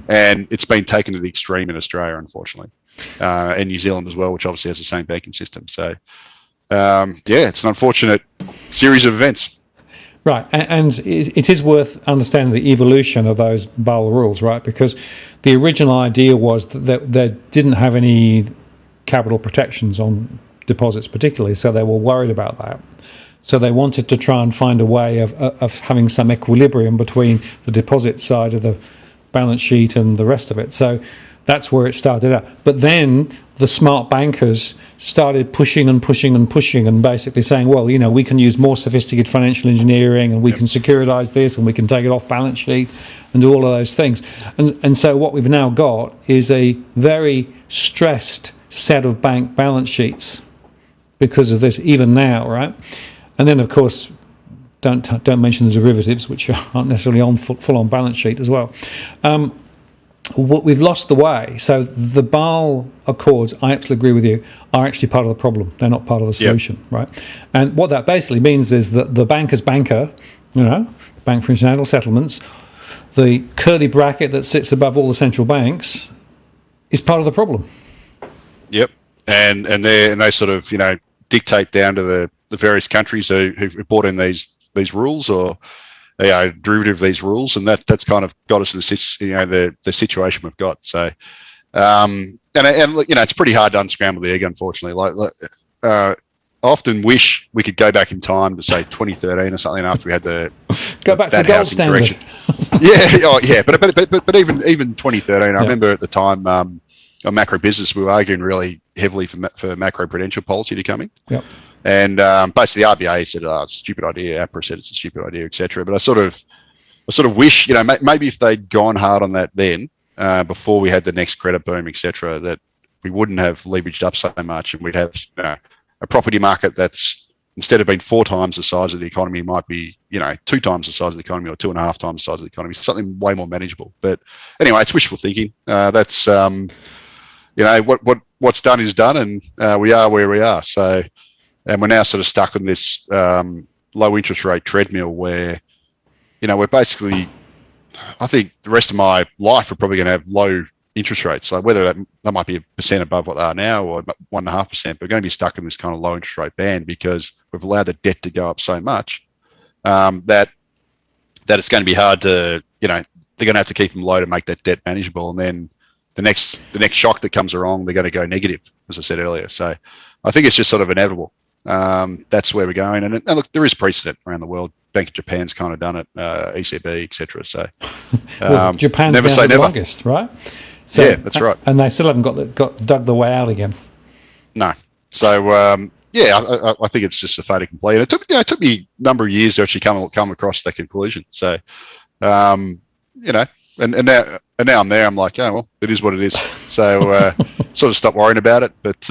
and it's been taken to the extreme in Australia, unfortunately, and New Zealand as well, which obviously has the same banking system. So, it's an unfortunate series of events. Right, and it is worth understanding the evolution of those Basel rules, right? Because the original idea was that they didn't have any capital protections on deposits particularly, so they were worried about that. So they wanted to try and find a way of having some equilibrium between the deposit side of the balance sheet and the rest of it. So that's where it started out. But then the smart bankers started pushing and basically saying, well, we can use more sophisticated financial engineering, and we can securitize this, and we can take it off balance sheet and do all of those things. And so what we've now got is a very stressed set of bank balance sheets because of this, even now, right? And then, of course, don't mention the derivatives, which aren't necessarily on full on balance sheet as well. What we've lost the way. So the Basel Accords, I absolutely agree with you, are actually part of the problem. They're not part of the solution, right? And what that basically means is that the banker's banker, Bank for International Settlements, the curly bracket that sits above all the central banks, is part of the problem. Yep, and they sort of dictate down to the various countries who've brought in these rules, or derivative of these rules, and that's kind of got us in the situation we've got. So, and it's pretty hard to unscramble the egg, unfortunately. I often wish we could go back in time to say 2013 or something, after we had go back to the gold standard. But even 2013, I remember at the time on macro business, we were arguing really heavily for macro prudential policy to come in. Yep. And basically, the RBA said, it's a stupid idea. APRA said it's a stupid idea, etc. But I sort of wish, maybe if they'd gone hard on that then, before we had the next credit boom, etc., that we wouldn't have leveraged up so much, and we'd have a property market that's, instead of being 4 times the size of the economy, might be 2 times the size of the economy, or 2.5 times the size of the economy. Something way more manageable. But anyway, it's wishful thinking. That's what's done is done, and we are where we are. So. And we're now sort of stuck on this low interest rate treadmill where, we're basically, I think the rest of my life we're probably going to have low interest rates. Like whether that might be 1% above what they are now, or 1.5%, but we're going to be stuck in this kind of low interest rate band because we've allowed the debt to go up so much that it's going to be hard to, they're going to have to keep them low to make that debt manageable. And then the next shock that comes along, they're going to go negative, as I said earlier. So I think it's just sort of inevitable. That's where we're going, and look, there is precedent around the world. Bank of Japan's kind of done it, ECB, etc. So, Japan's never been say the never. Longest, right? So, yeah, that's right. And they still haven't got dug the way out again. No. So, I think it's just a fait accompli. And it took me a number of years to actually come across that conclusion. So, and now I'm there. I'm like, oh well, it is what it is. So, sort of stop worrying about it, but.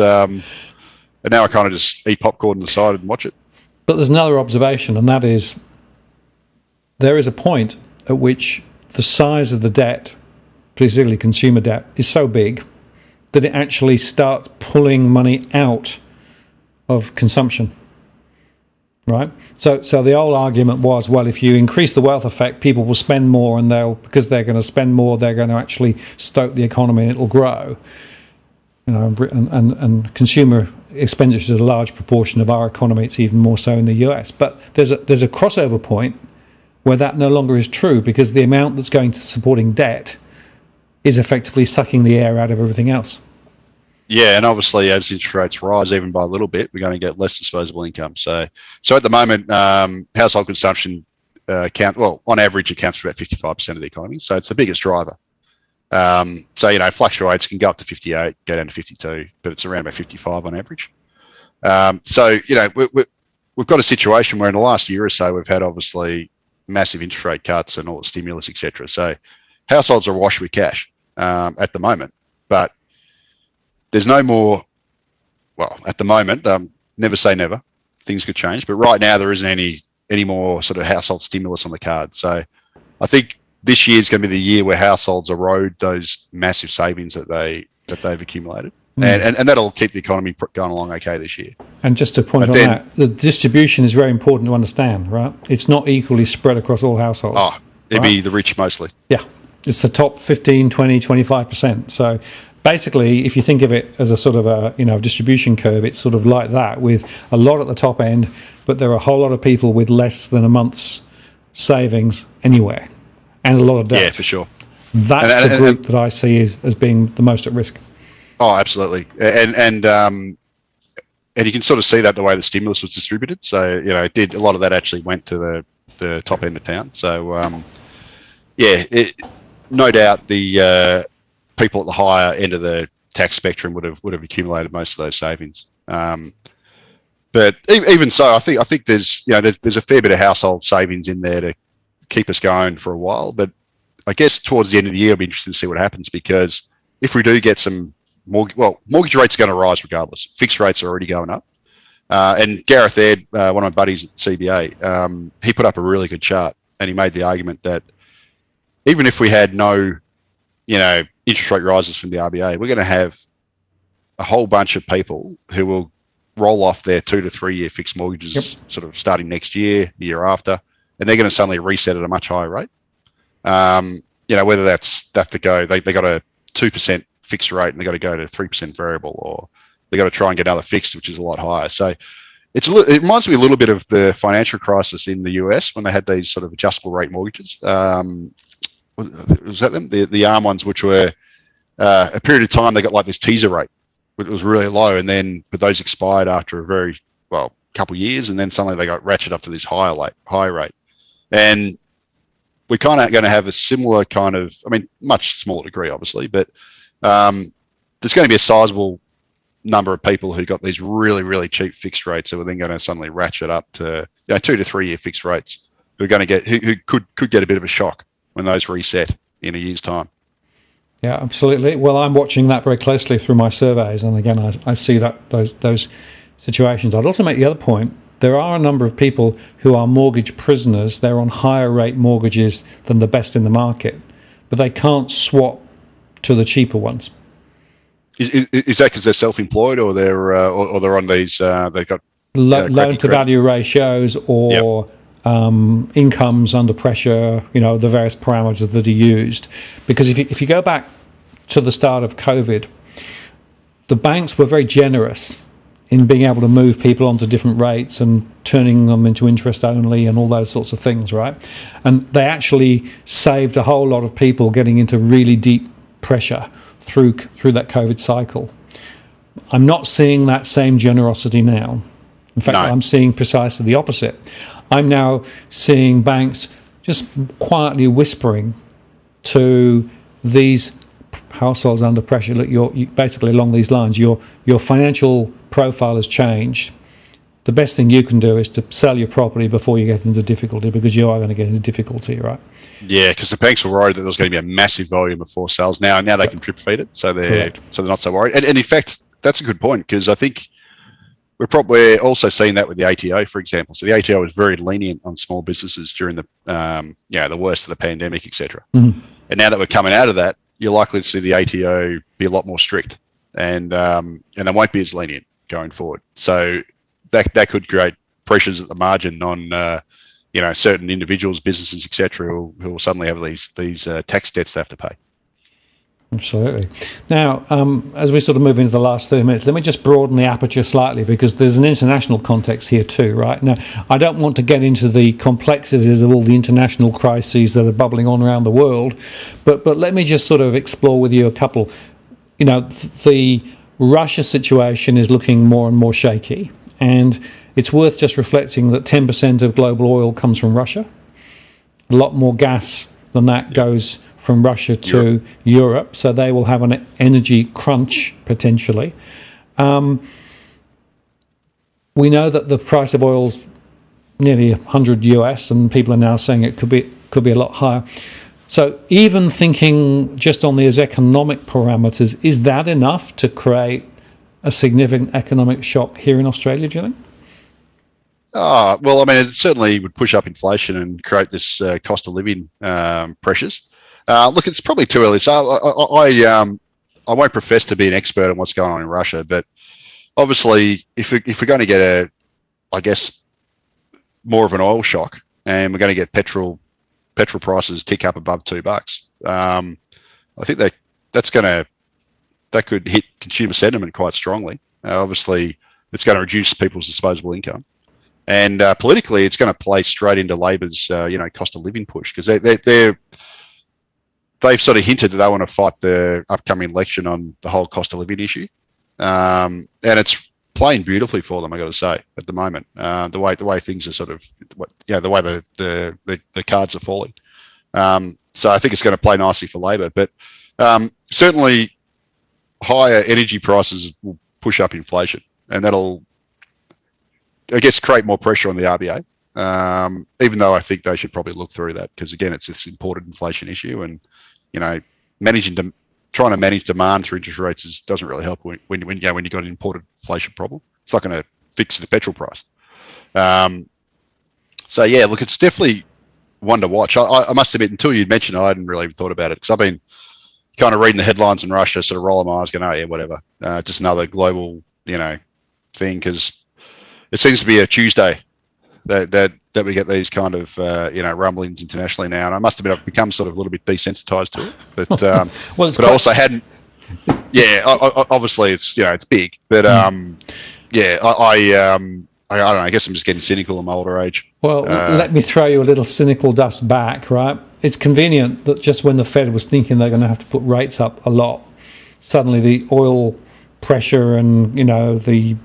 And now I kind of just eat popcorn on the side and watch it. But there's another observation, and that is there is a point at which the size of the debt, particularly consumer debt, is so big that it actually starts pulling money out of consumption. Right? So the old argument was, well, if you increase the wealth effect, people will spend more, and because they're going to spend more, they're going to actually stoke the economy and it'll grow. And consumer expenditure is a large proportion of our economy. It's even more so in the US. But there's a crossover point where that no longer is true, because the amount that's going to supporting debt is effectively sucking the air out of everything else. Yeah, and obviously as interest rates rise even by a little bit, we're going to get less disposable income. So at the moment, household consumption on average accounts for about 55% of the economy. So it's the biggest driver. Fluctuates, can go up to 58, go down to 52, but it's around about 55 on average. We've got a situation where in the last year or so, we've had obviously massive interest rate cuts and all the stimulus, etc. So households are awash with cash at the moment, but there's no more, well, at the moment, never say never, things could change, but right now there isn't any more sort of household stimulus on the card. So I think this year is going to be the year where households erode those massive savings that they've accumulated. and that'll keep the economy going along okay this year. And just to point on that, the distribution is very important to understand, right? It's not equally spread across all households. Oh, it'd be the rich mostly. Yeah, it's the top 15, 20, 25%. So basically, if you think of it as a sort of a distribution curve, it's sort of like that, with a lot at the top end, but there are a whole lot of people with less than a month's savings anywhere, and a lot of debt. Yeah, for sure. That's the group that I see as being the most at risk. Oh, absolutely. And you can sort of see that the way the stimulus was distributed. So, a lot of that actually went to the top end of town. So, no doubt the people at the higher end of the tax spectrum would have accumulated most of those savings. But even so, I think there's a fair bit of household savings in there to keep us going for a while. But I guess towards the end of the year, I'll be interested to see what happens, because if we do get some mortgage rates are going to rise regardless. Fixed rates are already going up. And Gareth Aird, one of my buddies at CBA, he put up a really good chart, and he made the argument that even if we had no, interest rate rises from the RBA, we're going to have a whole bunch of people who will roll off their 2 to 3 year fixed mortgages sort of starting next year, the year after, and they're going to suddenly reset at a much higher rate. Whether that's to go, they got a 2% fixed rate and they got to go to 3% variable, or they got to try and get another fixed, which is a lot higher. So it reminds me a little bit of the financial crisis in the US when they had these sort of adjustable rate mortgages. Was that them? The ARM ones, which were a period of time they got like this teaser rate, it was really low, and then but those expired after a very couple of years, and then suddenly they got ratcheted up to this high rate. And we're kind of going to have a similar kind of, much smaller degree, obviously, but there's going to be a sizable number of people who got these really, really cheap fixed rates that are then going to suddenly ratchet up to 2 to 3 year fixed rates, who are going to get who could get a bit of a shock when those reset in a year's time. Yeah, absolutely. Well, I'm watching that very closely through my surveys, and again, I see that those situations. I'd also make the other point. There are a number of people who are mortgage prisoners. They're on higher rate mortgages than the best in the market, but they can't swap to the cheaper ones. Is that because they're self-employed, or they're on these? They've got loan to value ratios, or incomes under pressure. The various parameters that are used. Because if you go back to the start of COVID, the banks were very generous in being able to move people onto different rates and turning them into interest only and all those sorts of things, right? And they actually saved a whole lot of people getting into really deep pressure through that COVID cycle. I'm not seeing that same generosity now. In fact, I'm seeing precisely the opposite. I'm now seeing banks just quietly whispering to these households under pressure, look, you basically along these lines, your financial profile has changed. The best thing you can do is to sell your property before you get into difficulty, because you are going to get into difficulty, right? Yeah, because the banks were worried that there was going to be a massive volume of forced sales. Now they can trip feed it, so they're not so worried. And in fact, that's a good point, because I think we're also seeing that with the ATO, for example. So the ATO was very lenient on small businesses during the the worst of the pandemic, etc. Mm-hmm. And now that we're coming out of that, you're likely to see the ATO be a lot more strict, and they won't be as lenient going forward. So that could create pressures at the margin on certain individuals, businesses, etc., who will suddenly have these tax debts they have to pay. Absolutely. Now, as we sort of move into the last 30 minutes, let me just broaden the aperture slightly, because there's an international context here too, right? Now, I don't want to get into the complexities of all the international crises that are bubbling on around the world, but let me just sort of explore with you a couple. The Russia situation is looking more and more shaky, and it's worth just reflecting that 10% of global oil comes from Russia. A lot more gas than that goes from Russia to Europe, so they will have an energy crunch potentially. We know that the price of oil's nearly 100 US, and people are now saying it could be a lot higher. So even thinking just on these economic parameters, is that enough to create a significant economic shock here in Australia, do you think? Well, it certainly would push up inflation and create this cost of living pressures. Look, it's probably too early. So I won't profess to be an expert on what's going on in Russia, but obviously, if we're going to get I guess, more of an oil shock, and we're going to get petrol prices tick up above $2, I think that could hit consumer sentiment quite strongly. Obviously, it's going to reduce people's disposable income, and politically, it's going to play straight into Labor's cost of living push, because they've sort of hinted that they want to fight the upcoming election on the whole cost of living issue, and it's playing beautifully for them, I got to say, at the moment. The way things are sort of, the way the cards are falling. So I think it's going to play nicely for Labor, but certainly higher energy prices will push up inflation, and that'll, I guess, create more pressure on the RBA. Even though I think they should probably look through that, because again, it's this imported inflation issue, and trying to manage demand through interest rates doesn't really help when you've got an imported inflation problem. It's not going to fix the petrol price. So yeah, look, it's definitely one to watch. I must admit, until you'd mentioned it, I hadn't really even thought about it, because I've been kind of reading the headlines in Russia, sort of rolling my eyes, going, oh yeah, whatever. Just another global, thing, because it seems to be a Tuesday that we get these kind of rumblings internationally now, and I must admit I've become sort of a little bit desensitized to it. But but I also hadn't. Yeah, obviously it's it's big, but I don't know. I guess I'm just getting cynical in my older age. Well, let me throw you a little cynical dust back, right? It's convenient that just when the Fed was thinking they're going to have to put rates up a lot, suddenly the oil pressure and the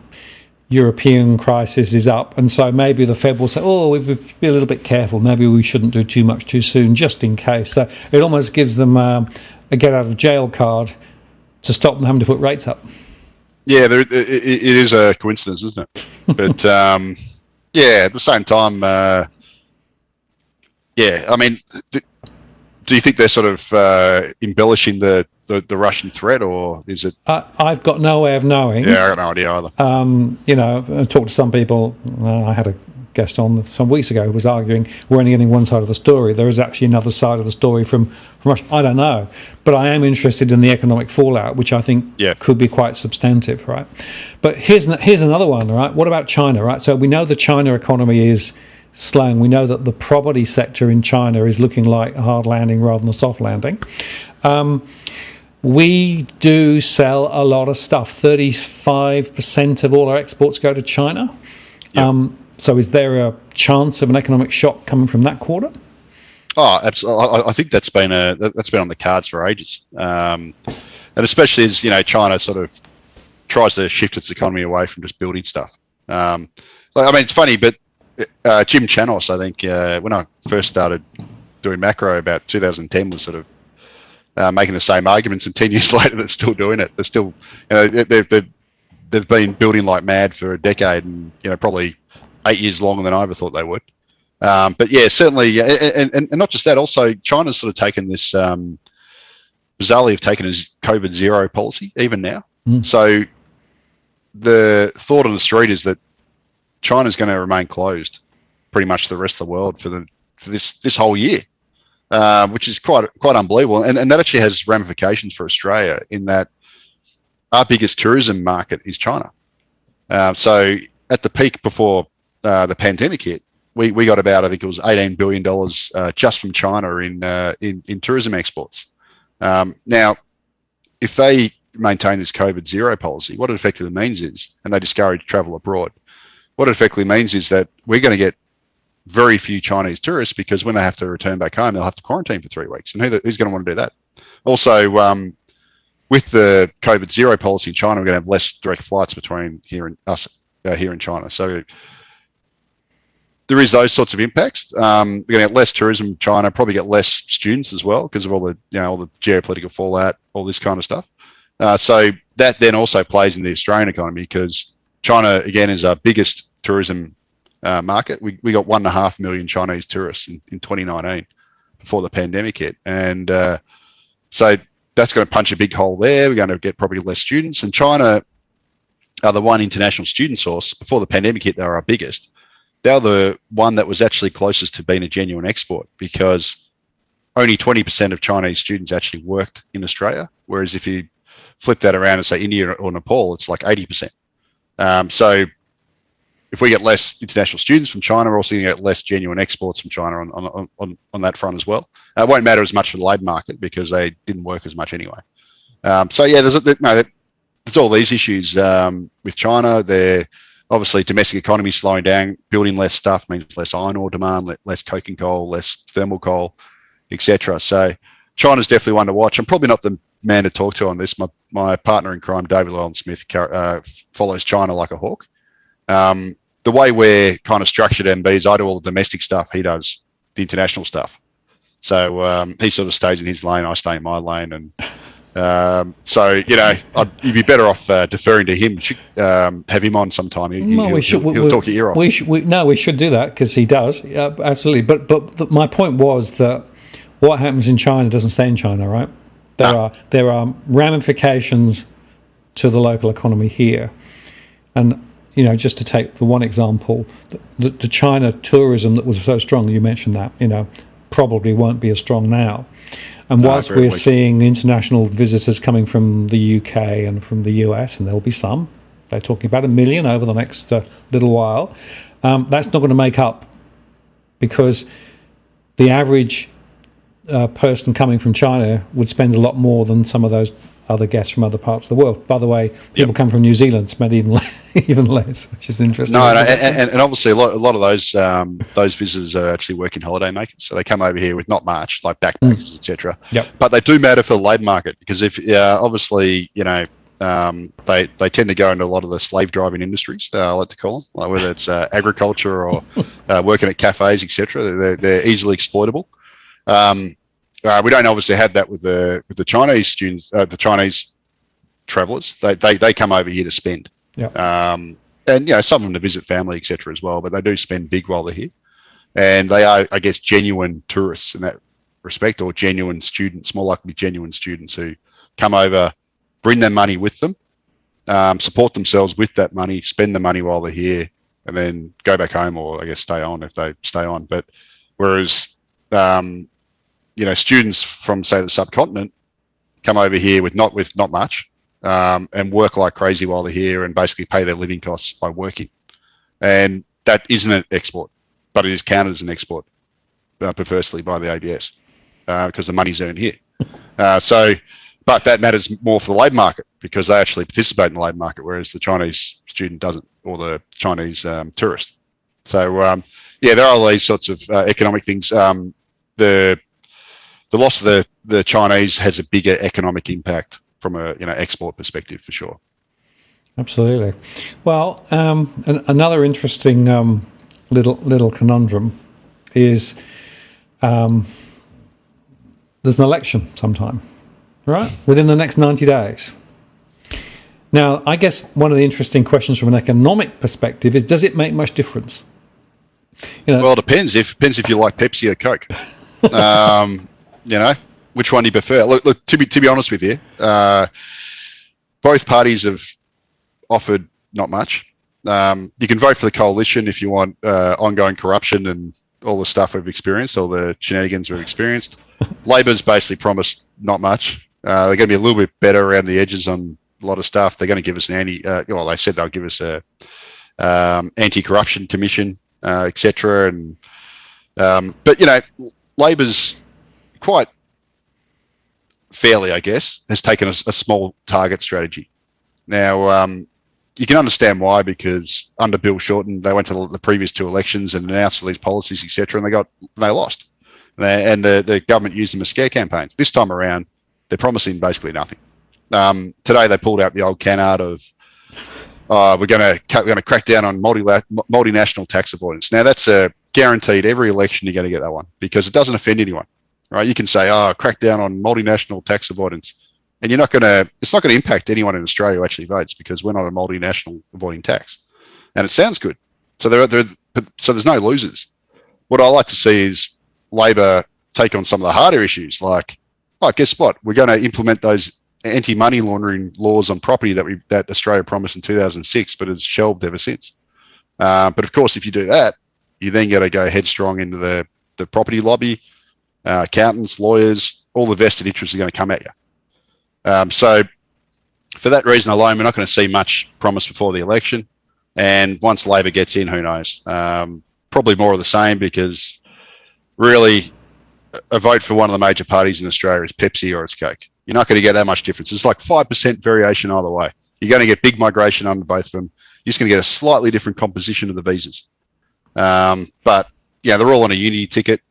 European crisis is up, and so maybe the Fed will say, oh, we'll be a little bit careful, maybe we shouldn't do too much too soon, just in case. So it almost gives them a get out of jail card to stop them having to put rates up. Yeah, it is a coincidence, isn't it? But at the same time, I mean, do you think they're sort of embellishing the Russian threat, or is it? I've got no way of knowing. Yeah, I got no idea either. I talked to some people. I had a guest on some weeks ago who was arguing we're only getting one side of the story. There is actually another side of the story from Russia. I don't know, but I am interested in the economic fallout, which I think could be quite substantive, right? But here's another one, right? What about China, right? So we know the China economy is slowing. We know that the property sector in China is looking like a hard landing rather than a soft landing. We do sell a lot of stuff. 35% of all our exports go to China. Yep. So is there a chance of an economic shock coming from that quarter? Oh, absolutely. I think that's been on the cards for ages. And especially as, China sort of tries to shift its economy away from just building stuff. It's funny, but Jim Chanos, I think, when I first started doing macro about 2010, was sort of making the same arguments, and 10 years later they're still doing it. They're still, they've been building like mad for a decade, and probably 8 years longer than I ever thought they would. But yeah, certainly, and not just that. Also, China's sort of taken this bizarrely have taken as COVID zero policy even now. So the thought on the street is that China's going to remain closed pretty much the rest of the world for this whole year. Which is quite unbelievable, and that actually has ramifications for Australia, in that our biggest tourism market is China. So at the peak before the pandemic hit, we got about, I think it was $18 billion just from China in tourism exports. Now, if they maintain this COVID zero policy, what it effectively means is, and they discourage travel abroad, what it effectively means is that we're going to get very few Chinese tourists, because when they have to return back home, they'll have to quarantine for 3 weeks. And who's going to want to do that? Also, with the COVID zero policy in China, we're going to have less direct flights between here and us here in China. So there is those sorts of impacts. We're going to get less tourism in China, probably get less students as well, because of all the geopolitical fallout, all this kind of stuff. So that then also plays in the Australian economy, because China, again, is our biggest tourism market. We got 1.5 million Chinese tourists in 2019 before the pandemic hit, and so that's going to punch a big hole there. We're going to get probably less students, and China are the one international student source. Before the pandemic hit, they were our biggest. They're the one that was actually closest to being a genuine export, because only 20% of Chinese students actually worked in Australia, whereas if you flip that around and say India or Nepal, it's like 80%. So if we get less international students from China, we're also going to get less genuine exports from China on that front as well. It won't matter as much for the labour market because they didn't work as much anyway. So yeah, there's all these issues with China. They're obviously domestic economy slowing down, building less stuff means less iron ore demand, less coking coal, less thermal coal, etc. So China's definitely one to watch. I'm probably not the man to talk to on this. My partner in crime, David Llewellyn-Smith, follows China like a hawk. The way we're kind of structured MBs, I do all the domestic stuff, he does the international stuff. So he sort of stays in his lane, I stay in my lane, and so you'd be better off deferring to him. Have him on sometime. He'll talk your ear off. We should do that because he does absolutely. But my point was that what happens in China doesn't stay in China, right? There are ramifications to the local economy here, and just to take the one example, the China tourism that was so strong, you mentioned that, probably won't be as strong now. And whilst we're seeing international visitors coming from the UK and from the US, and there'll be some, they're talking about 1 million over the next little while, that's not going to make up, because the average person coming from China would spend a lot more than some of those other guests from other parts of the world. By the way, people come from New Zealand, spend even less, which is interesting. And obviously a lot of those visitors are actually working holiday makers, so they come over here with not much, like backpackers, etc. But they do matter for the labour market, because if obviously they tend to go into a lot of the slave driving industries, I like to call them, like whether it's agriculture or working at cafes, etc. They're easily exploitable. We don't obviously have that with the Chinese students, the Chinese travellers. They come over here to spend, and some of them to visit family, etc. as well. But they do spend big while they're here, and they are, I guess, genuine tourists in that respect, or genuine students, more likely genuine students who come over, bring their money with them, support themselves with that money, spend the money while they're here, and then go back home, or I guess stay on if they stay on. But whereas students from, say, the subcontinent come over here with not much, and work like crazy while they're here, and basically pay their living costs by working. And that isn't an export, but it is counted as an export, perversely by the ABS, because the money's earned here. But that matters more for the labour market, because they actually participate in the labour market, whereas the Chinese student doesn't, or the Chinese tourist. So there are these sorts of economic things. The loss of the Chinese has a bigger economic impact from a export perspective, for sure. Absolutely. Well, another interesting little conundrum is there's an election sometime, right? Within the next 90 days. Now, I guess one of the interesting questions from an economic perspective is, does it make much difference? Well, it depends. Depends if you like Pepsi or Coke. Which one do you prefer? Look. To be honest with you, both parties have offered not much. You can vote for the coalition if you want ongoing corruption and all the stuff we've experienced, all the shenanigans we've experienced. Labor's basically promised not much. They're going to be a little bit better around the edges on a lot of stuff. They're going to give us they said they'll give us a anti-corruption commission, etc. And but Labor's quite fairly, I guess, has taken a small target strategy. Now, you can understand why, because under Bill Shorten, they went to the previous two elections and announced all these policies, etc., and they lost. And the government used them as scare campaigns. This time around, they're promising basically nothing. Today, they pulled out the old canard of, we're going to crack down on multinational tax avoidance. Now, that's a guaranteed. Every election, you're going to get that one, because it doesn't offend anyone. Right? You can say, crack down on multinational tax avoidance, and it's not going to impact anyone in Australia who actually votes, because we're not a multinational avoiding tax. And it sounds good. So there's no losers. What I like to see is Labor take on some of the harder issues, like, guess what? We're going to implement those anti-money laundering laws on property that Australia promised in 2006, but has shelved ever since. But of course, if you do that, you then got to go headstrong into the property lobby. Accountants, lawyers, all the vested interests are going to come at you. So for that reason alone, we're not going to see much promise before the election. And once Labor gets in, who knows? Probably more of the same, because really a vote for one of the major parties in Australia is Pepsi or it's Coke. You're not going to get that much difference. It's like 5% variation either way. You're going to get big migration under both of them. You're just going to get a slightly different composition of the visas. But yeah, they're all on a unity ticket.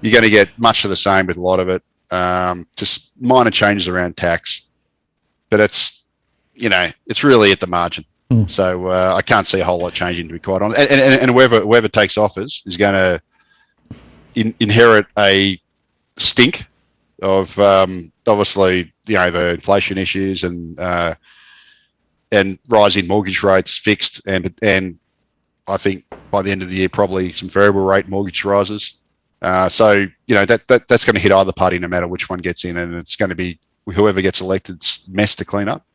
You're going to get much of the same with a lot of it. Just minor changes around tax, but it's really at the margin. So I can't see a whole lot changing, to be quite honest. And whoever takes office is going to inherit a stink of obviously the inflation issues and rising mortgage rates fixed, and I think by the end of the year probably some variable rate mortgage rises. That's going to hit either party no matter which one gets in, and it's going to be whoever gets elected's mess to clean up.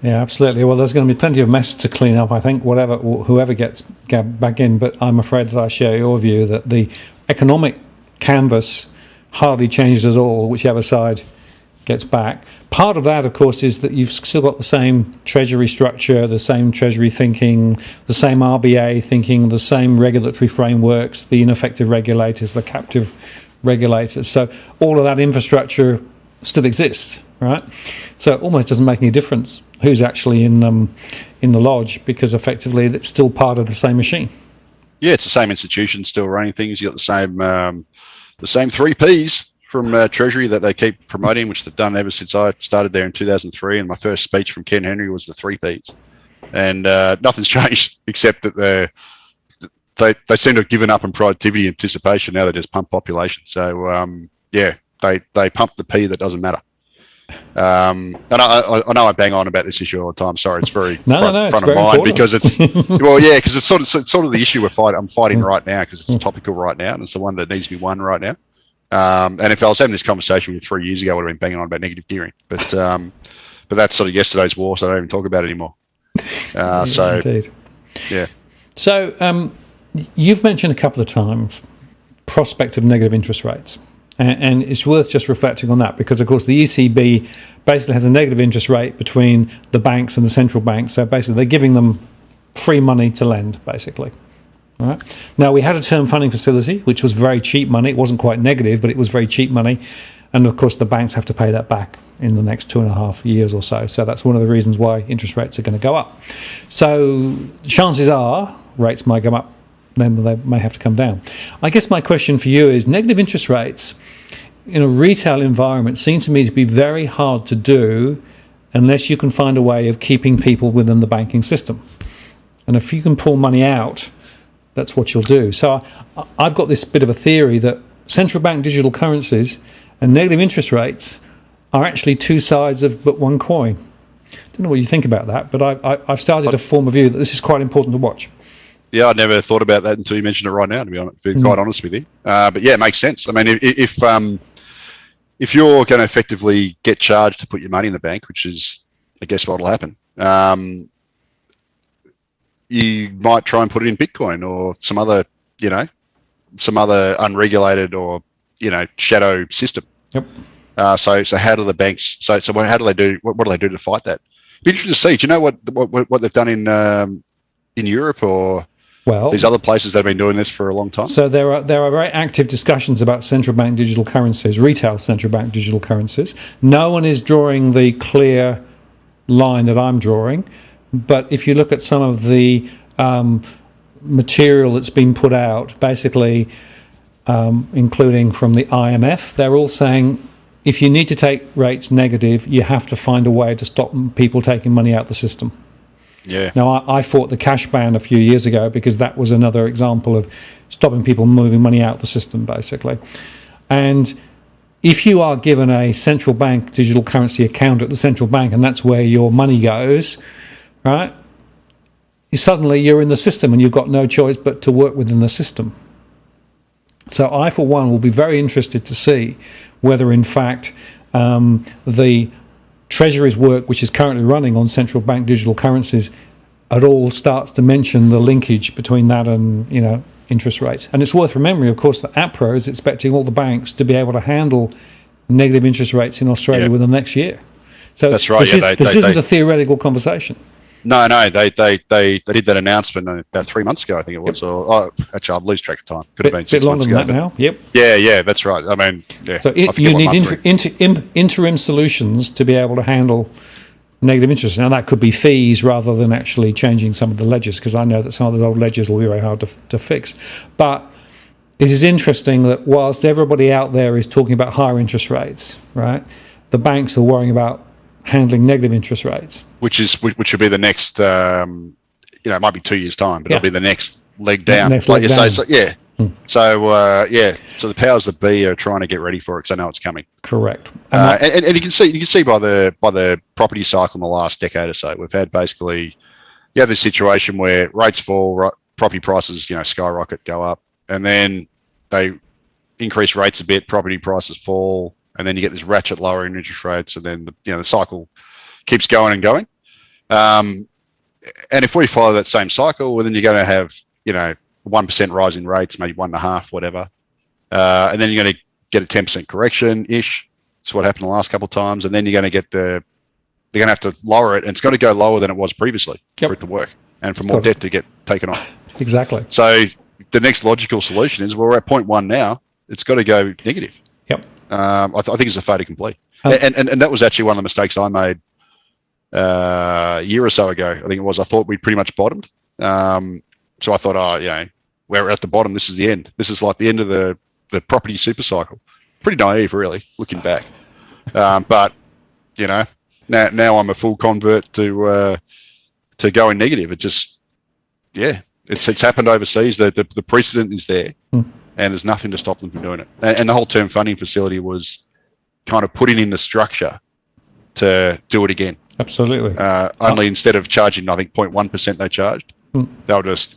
Yeah, absolutely. Well, there's going to be plenty of mess to clean up, I think, whoever gets back in. But I'm afraid that I share your view that the economic canvas hardly changed at all, whichever side gets back. Part of that, of course, is that you've still got the same Treasury structure, the same Treasury thinking, the same RBA thinking, the same regulatory frameworks, the ineffective regulators, the captive regulators. So all of that infrastructure still exists, right? So it almost doesn't make any difference who's actually in the lodge, because effectively it's still part of the same machine. Yeah, it's the same institution still running things. You got the same 3 Ps from Treasury that they keep promoting, which they've done ever since I started there in 2003. And my first speech from Ken Henry was the 3 Ps, and nothing's changed except that they seem to have given up on productivity and participation. Now they just pump population. So they pump the P that doesn't matter. And I know I bang on about this issue all the time. Sorry, it's very front of mind important. Because it's because it's sort of the issue I'm fighting right now, because it's topical right now, and it's the one that needs to be won right now. And if I was having this conversation with you 3 years ago, I would have been banging on about negative gearing. But that's sort of yesterday's war, so I don't even talk about it anymore. Indeed. Yeah. So you've mentioned a couple of times prospect of negative interest rates. And it's worth just reflecting on that, because, of course, the ECB basically has a negative interest rate between the banks and the central bank. So basically they're giving them free money to lend, basically. All right. Now, we had a term funding facility, which was very cheap money. It wasn't quite negative, but it was very cheap money. And, of course, the banks have to pay that back in the next 2.5 years or so. So that's one of the reasons why interest rates are going to go up. So chances are rates might go up, then they may have to come down. I guess my question for you is, negative interest rates in a retail environment seem to me to be very hard to do unless you can find a way of keeping people within the banking system. And if you can pull money out, that's what you'll do. So I've got this bit of a theory that central bank digital currencies and negative interest rates are actually two sides of but one coin. I don't know what you think about that, but I've started to form a view that this is quite important to watch. Yeah, I never thought about that until you mentioned it right now, to be quite honest with you. But yeah, it makes sense. I mean, if you're going to effectively get charged to put your money in the bank, which is, I guess, what will happen, you might try and put it in Bitcoin or some other unregulated or, shadow system. Yep. So how do the banks? So how do they do? What do they do to fight that? Be interesting to see. Do you know what they've done in Europe or? Well, these other places that have been doing this for a long time? So there are very active discussions about central bank digital currencies, retail central bank digital currencies. No one is drawing the clear line that I'm drawing, but if you look at some of the material that's been put out, basically including from the IMF, they're all saying if you need to take rates negative, you have to find a way to stop people taking money out the system. Yeah. Now, I fought the cash ban a few years ago because that was another example of stopping people moving money out the system, basically. And if you are given a central bank digital currency account at the central bank and that's where your money goes, right, suddenly you're in the system and you've got no choice but to work within the system. So I, for one, will be very interested to see whether, in fact, the Treasury's work, which is currently running on central bank digital currencies, at all starts to mention the linkage between that and interest rates. And it's worth remembering, of course, that APRA is expecting all the banks to be able to handle negative interest rates in Australia within the next year. So that's right. This isn't a theoretical conversation. No, they did that announcement about 3 months ago, I think it was. Or actually, I'll lose track of time. Could have been 6 months ago. Bit longer than that now. Yeah, that's right. I mean, yeah. So you need interim solutions to be able to handle negative interest. Now that could be fees rather than actually changing some of the ledgers, because I know that some of the old ledgers will be very hard to fix. But it is interesting that whilst everybody out there is talking about higher interest rates, right, the banks are worrying about handling negative interest rates, which would be the next. It might be 2 years' time, but it'll be the next leg down. Next leg down. So the powers that be are trying to get ready for it because they know it's coming. Correct. And you can see by the property cycle in the last decade or so, we've had basically this situation where rates fall, property prices skyrocket, go up, and then they increase rates a bit, property prices fall, and then you get this ratchet lower in interest rates, and then the cycle keeps going and going. And if we follow that same cycle, well, then you're going to have 1% rise in rates, maybe 1.5%, whatever, and then you're going to get a 10% correction ish. That's what happened the last couple of times, and then you're going to get they're going to have to lower it, and it's going to go lower than it was previously for it to work, and for more debt to get taken on. Exactly. So the next logical solution is, we're at 0.1 now. It's got to go negative. Yep. I think it's a fait accompli. And that was actually one of the mistakes I made a year or so ago. I think it was. I thought we'd pretty much bottomed. So I thought, we're at the bottom. This is the end. This is like the end of the property super cycle. Pretty naive, really, looking back. But now I'm a full convert to going negative. It just, it's happened overseas. The precedent is there. And there's nothing to stop them from doing it. And the whole term funding facility was kind of putting in the structure to do it again. Absolutely. Only instead of charging, I think 0.1% they charged, they'll just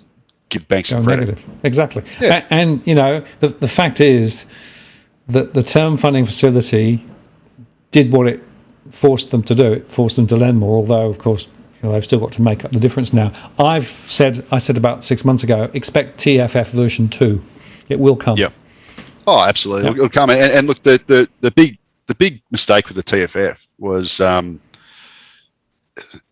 give banks some credit. Negative. Exactly. Yeah. And the fact is that the term funding facility did what it forced them to do. It forced them to lend more, although, of course, they've still got to make up the difference now. I said about 6 months ago, expect TFF version 2. It will come. Yeah. Oh, absolutely. It'll come. And look, the big mistake with the TFF was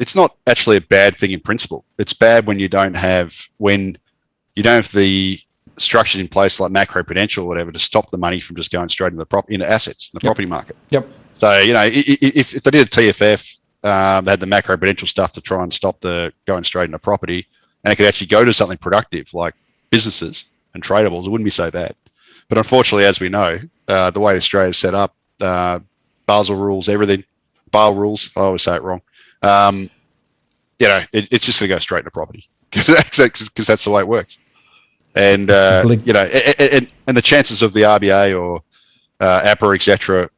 it's not actually a bad thing in principle. It's bad when you don't have the structures in place like macro-prudential or whatever to stop the money from just going straight into assets in the property market. Yep. So if they did a TFF, they had the macro-prudential stuff to try and stop the going straight into property, and it could actually go to something productive like businesses and tradables, it wouldn't be so bad. But unfortunately, as we know, the way Australia's set up, Basel rules, everything, Basel rules, I always say it wrong. It's just going to go straight into property because that's the way it works. And and the chances of the RBA or APRA, etc.,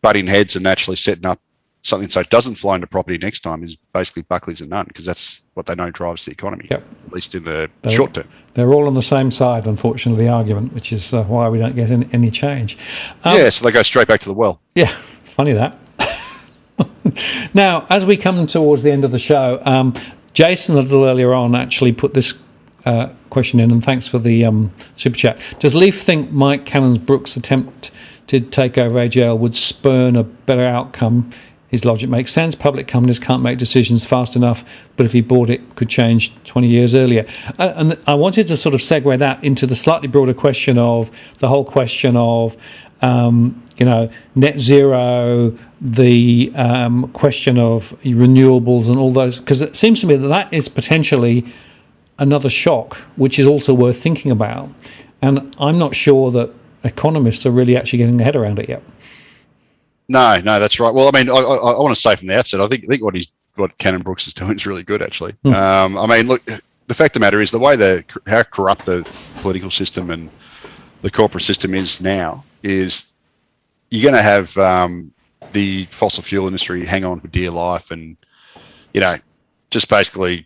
butting heads and actually setting up something so it doesn't fly into property next time is basically Buckley's and none, because that's what they know drives the economy, at least in the short term. They're all on the same side, unfortunately, the argument, which is why we don't get any change. So they go straight back to the well. Yeah, funny that. Now, as we come towards the end of the show, Jason, a little earlier on, actually put this question in, and thanks for the super chat. Does Leith think Mike Cannon-Brookes' attempt to take over AGL would spurn a better outcome? His logic makes sense. Public companies can't make decisions fast enough, but if he bought it, could change 20 years earlier. And I wanted to sort of segue that into the slightly broader question of the whole question of, net zero, the question of renewables and all those, because it seems to me that is potentially another shock, which is also worth thinking about. And I'm not sure that economists are really actually getting their head around it yet. No, that's right. Well, I mean, I want to say from the outset, I think what Cannon-Brookes is doing is really good, actually. I mean, look, the fact of the matter is the way how corrupt the political system and the corporate system is now is you're going to have the fossil fuel industry hang on for dear life, and just basically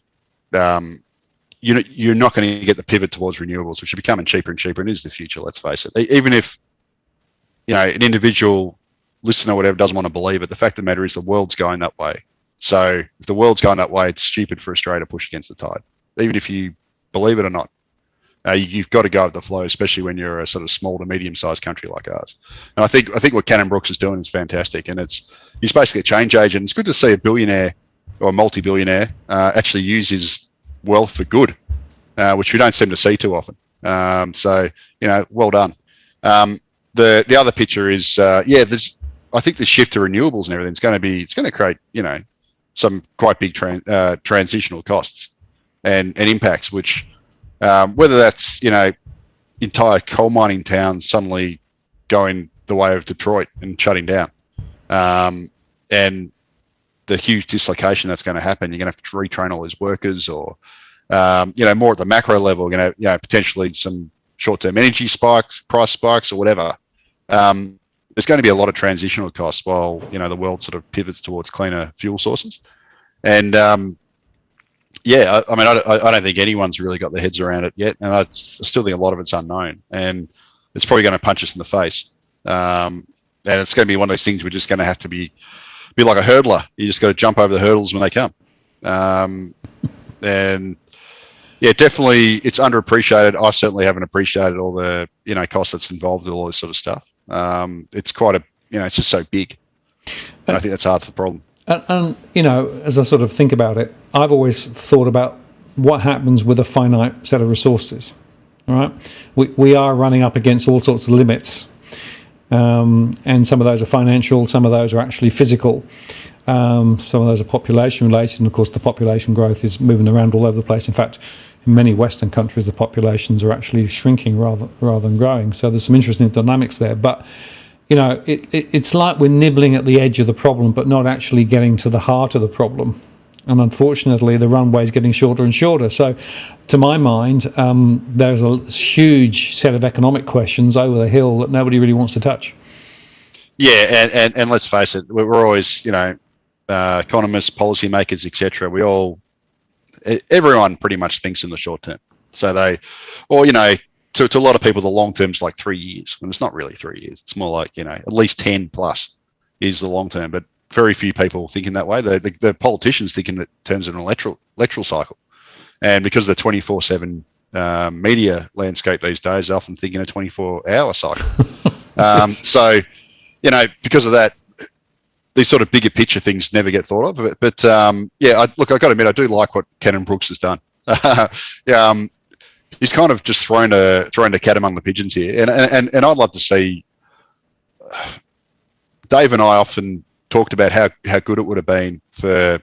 you're not going to get the pivot towards renewables, which are becoming cheaper and cheaper, and is the future. Let's face it. Even if an individual listener or whatever doesn't want to believe it, the fact of the matter is the world's going that way. So if the world's going that way, it's stupid for Australia to push against the tide, even if you believe it or not. You've got to go with the flow, especially when you're a sort of small to medium-sized country like ours. And I think what Cannon Brooks is doing is fantastic, and he's basically a change agent. It's good to see a billionaire or a multi-billionaire actually use his wealth for good, which we don't seem to see too often. So well done. The other picture is I think the shift to renewables and everything it's going to create some quite big transitional costs and impacts, which whether that's entire coal mining towns suddenly going the way of Detroit and shutting down, and the huge dislocation that's going to happen. You're going to have to retrain all these workers, or more at the macro level, potentially some short-term energy spikes, price spikes, or whatever. There's going to be a lot of transitional costs while the world sort of pivots towards cleaner fuel sources. And I don't think anyone's really got their heads around it yet, and I still think a lot of it's unknown, and it's probably going to punch us in the face. And it's going to be one of those things we're just going to have to be like a hurdler. You just got to jump over the hurdles when they come. And yeah, definitely it's underappreciated. I certainly haven't appreciated all the costs that's involved with all this sort of stuff. It's quite it's just so big. And I think that's half the problem. And as I sort of think about it, I've always thought about what happens with a finite set of resources. All right, we are running up against all sorts of limits, and some of those are financial, some of those are actually physical, some of those are population related, and of course the population growth is moving around all over the place. In fact, in many Western countries, the populations are actually shrinking rather than growing. So there's some interesting dynamics there, but. It's like we're nibbling at the edge of the problem, but not actually getting to the heart of the problem. And unfortunately, the runway is getting shorter and shorter. So, to my mind, there's a huge set of economic questions over the hill that nobody really wants to touch. Yeah, and let's face it, we're always, economists, policymakers, etc. Everyone pretty much thinks in the short term. So to a lot of people, the long term is like 3 years, and it's not really 3 years. It's more like at least 10 plus is the long term. But very few people think in that way. The politicians think in terms of an electoral cycle, and because of the 24/7 media landscape these days, I often think in a 24-hour cycle. So because of that, these sort of bigger picture things never get thought of. But I got to admit, I do like what Cannon Brooks has done. He's kind of just thrown a cat among the pigeons here, and I'd love to see. Dave and I often talked about how good it would have been for.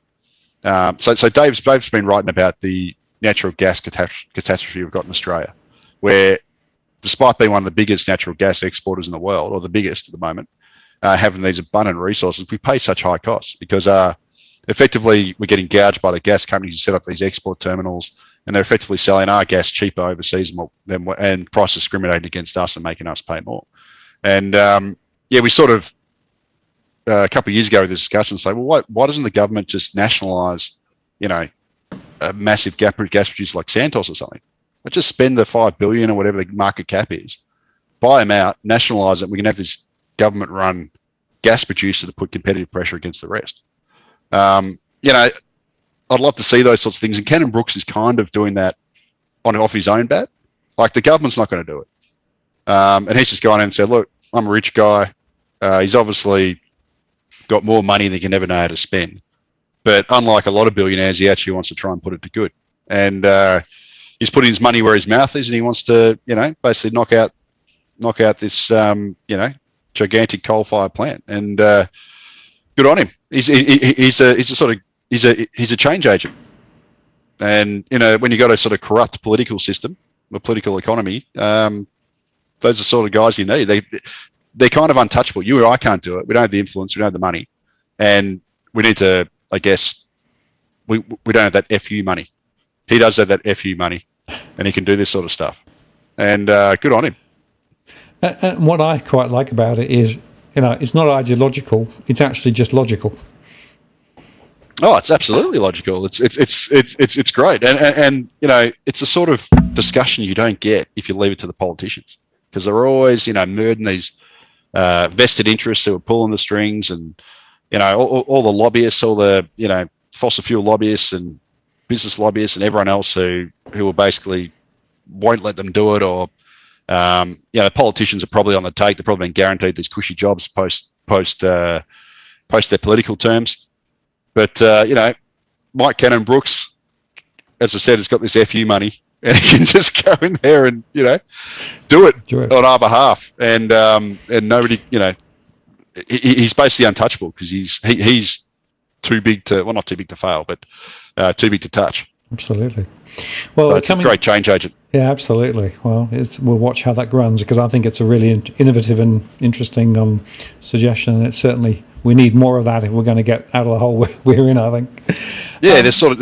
So Dave's been writing about the natural gas catastrophe we've got in Australia, where despite being one of the biggest natural gas exporters in the world, or the biggest at the moment, having these abundant resources, we pay such high costs because effectively we're getting gouged by the gas companies who set up these export terminals. And they're effectively selling our gas cheaper overseas and price discriminating against us and making us pay more. And we sort of a couple of years ago with this discussion say, well, why doesn't the government just nationalise, a massive gas producer like Santos or something? But just spend the $5 billion or whatever the market cap is, buy them out, nationalise it. We can have this government-run gas producer to put competitive pressure against the rest. I'd love to see those sorts of things, and Cannon Brooks is kind of doing that off his own bat. Like, the government's not going to do it, and he's just gone in and said, "Look, I'm a rich guy. He's obviously got more money than he can ever know how to spend, but unlike a lot of billionaires, he actually wants to try and put it to good. And he's putting his money where his mouth is, and he wants to, basically knock out this, gigantic coal-fired plant. And good on him. He's a change agent, and when you got a sort of corrupt political system, a political economy, those are the sort of guys you need. They're kind of untouchable. You or I can't do it. We don't have the influence. We don't have the money, and we need to. I guess we don't have that FU money. He does have that FU money, and he can do this sort of stuff. And good on him. And what I quite like about it is, it's not ideological. It's actually just logical. Oh, it's absolutely logical. It's great, and it's a sort of discussion you don't get if you leave it to the politicians, because they're always murdering these vested interests who are pulling the strings, and all the lobbyists, all the fossil fuel lobbyists and business lobbyists and everyone else who are basically won't let them do it, or politicians are probably on the take. They're probably been guaranteed these cushy jobs post their political terms. But Mike Cannon-Brookes, as I said, has got this FU money, and he can just go in there and do it on our behalf, and nobody, he's basically untouchable because he's too big to, well, not too big to fail, but too big to touch. Absolutely. Well, so it's a great change agent. Yeah, absolutely. Well, we'll watch how that runs, because I think it's a really innovative and interesting suggestion. And it's certainly, we need more of that if we're going to get out of the hole we're in, I think. Yeah, there's sort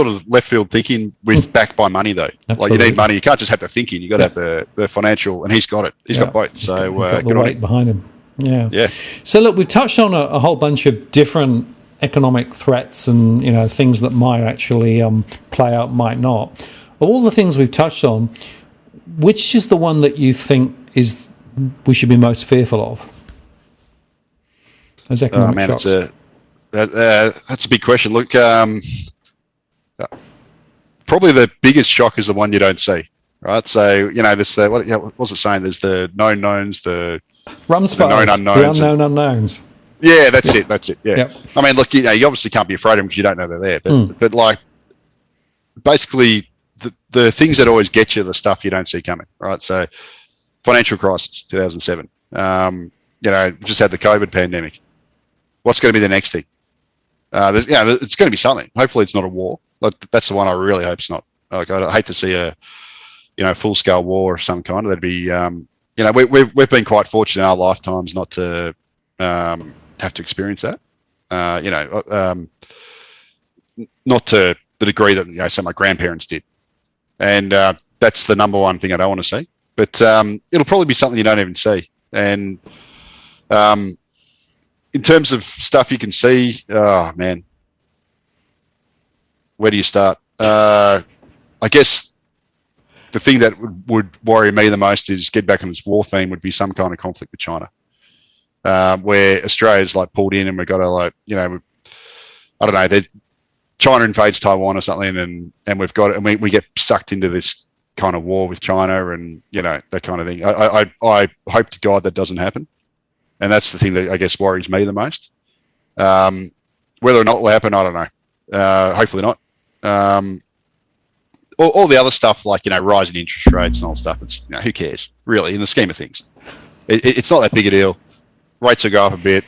of left field thinking with backed by money, though. Absolutely. Like, you need money. You can't just have the thinking. You got to have the financial, and he's got it. He's got both. He's got the weight behind him. Yeah. Yeah. So look, we've touched on a whole bunch of different economic threats and things that might actually play out, might not. Of all the things we've touched on, which is the one that you think we should be most fearful of? Those economic shocks. That's a big question. Look, probably the biggest shock is the one you don't see, right? So this what was it saying? There's the known knowns, the Rumsfeld, known unknowns, the unknown unknowns. Yeah, that's it. That's it. Yeah. Yep. I mean, look, you obviously can't be afraid of them because you don't know they're there. But like, basically, the things that always get you, the stuff you don't see coming, right? So, financial crisis, 2007. Just had the COVID pandemic. What's going to be the next thing? It's going to be something. Hopefully, it's not a war. Like, that's the one I really hope it's not. Like, I'd hate to see a full scale war of some kind. That'd be we've been quite fortunate in our lifetimes not to have to experience that. Not to the degree that say my grandparents did, and that's the number one thing I don't want to see. But it'll probably be something you don't even see. And in terms of stuff you can see, oh man, where do you start? I guess the thing that would worry me the most is get back on this war theme would be some kind of conflict with China, where Australia's like pulled in and we've got to I don't know, China invades Taiwan or something, and we've got it, and we get sucked into this kind of war with China and that kind of thing. I hope to God that doesn't happen, and that's the thing that I guess worries me the most. Whether or not it will happen, I don't know. Hopefully not. All the other stuff like rising interest rates and all stuff. It's who cares really in the scheme of things. It's not that big a deal. Rates will go up a bit.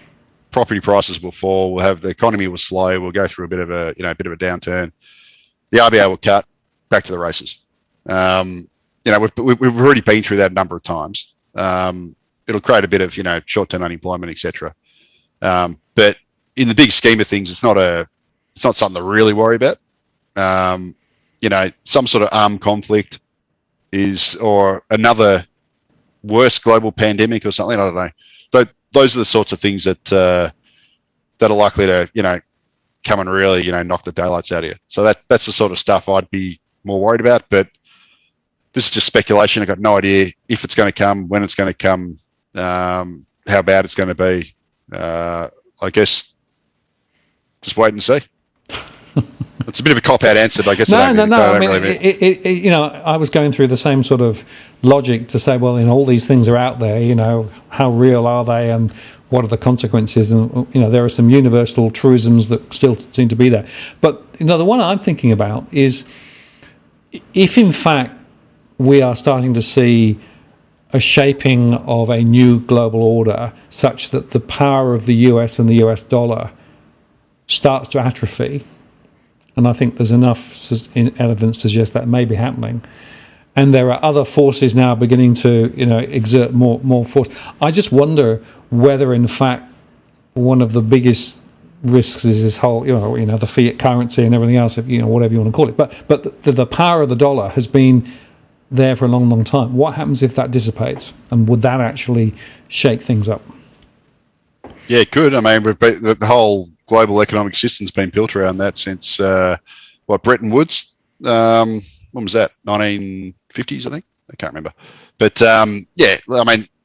Property prices will fall. We'll have the economy will slow. We'll go through a bit of a downturn. The RBA will cut. Back to the races. We've already been through that a number of times. It'll create a bit of short-term unemployment, etc. But in the big scheme of things, it's not something to really worry about. Some sort of armed conflict or another worse global pandemic or something. I don't know. But those are the sorts of things that are likely to come and really knock the daylights out of you. So that's the sort of stuff I'd be more worried about. But this is just speculation. I've got no idea if it's going to come, when it's going to come, how bad it's going to be. I guess just wait and see. It's a bit of a cop-out answer, but I guess no. I mean, I was going through the same sort of logic to say, well, all these things are out there. How real are they, and what are the consequences? And there are some universal truisms that still seem to be there. But the one I'm thinking about is if, in fact, we are starting to see a shaping of a new global order, such that the power of the US and the US dollar starts to atrophy. And I think there's enough evidence to suggest that may be happening. And there are other forces now beginning to, exert more force. I just wonder whether, in fact, one of the biggest risks is this whole, the fiat currency and everything else, whatever you want to call it. But the power of the dollar has been there for a long, long time. What happens if that dissipates? And would that actually shake things up? Yeah, it could. I mean, the whole global economic system's been built around that since Bretton Woods. When was that? 1950s, I think. I can't remember. But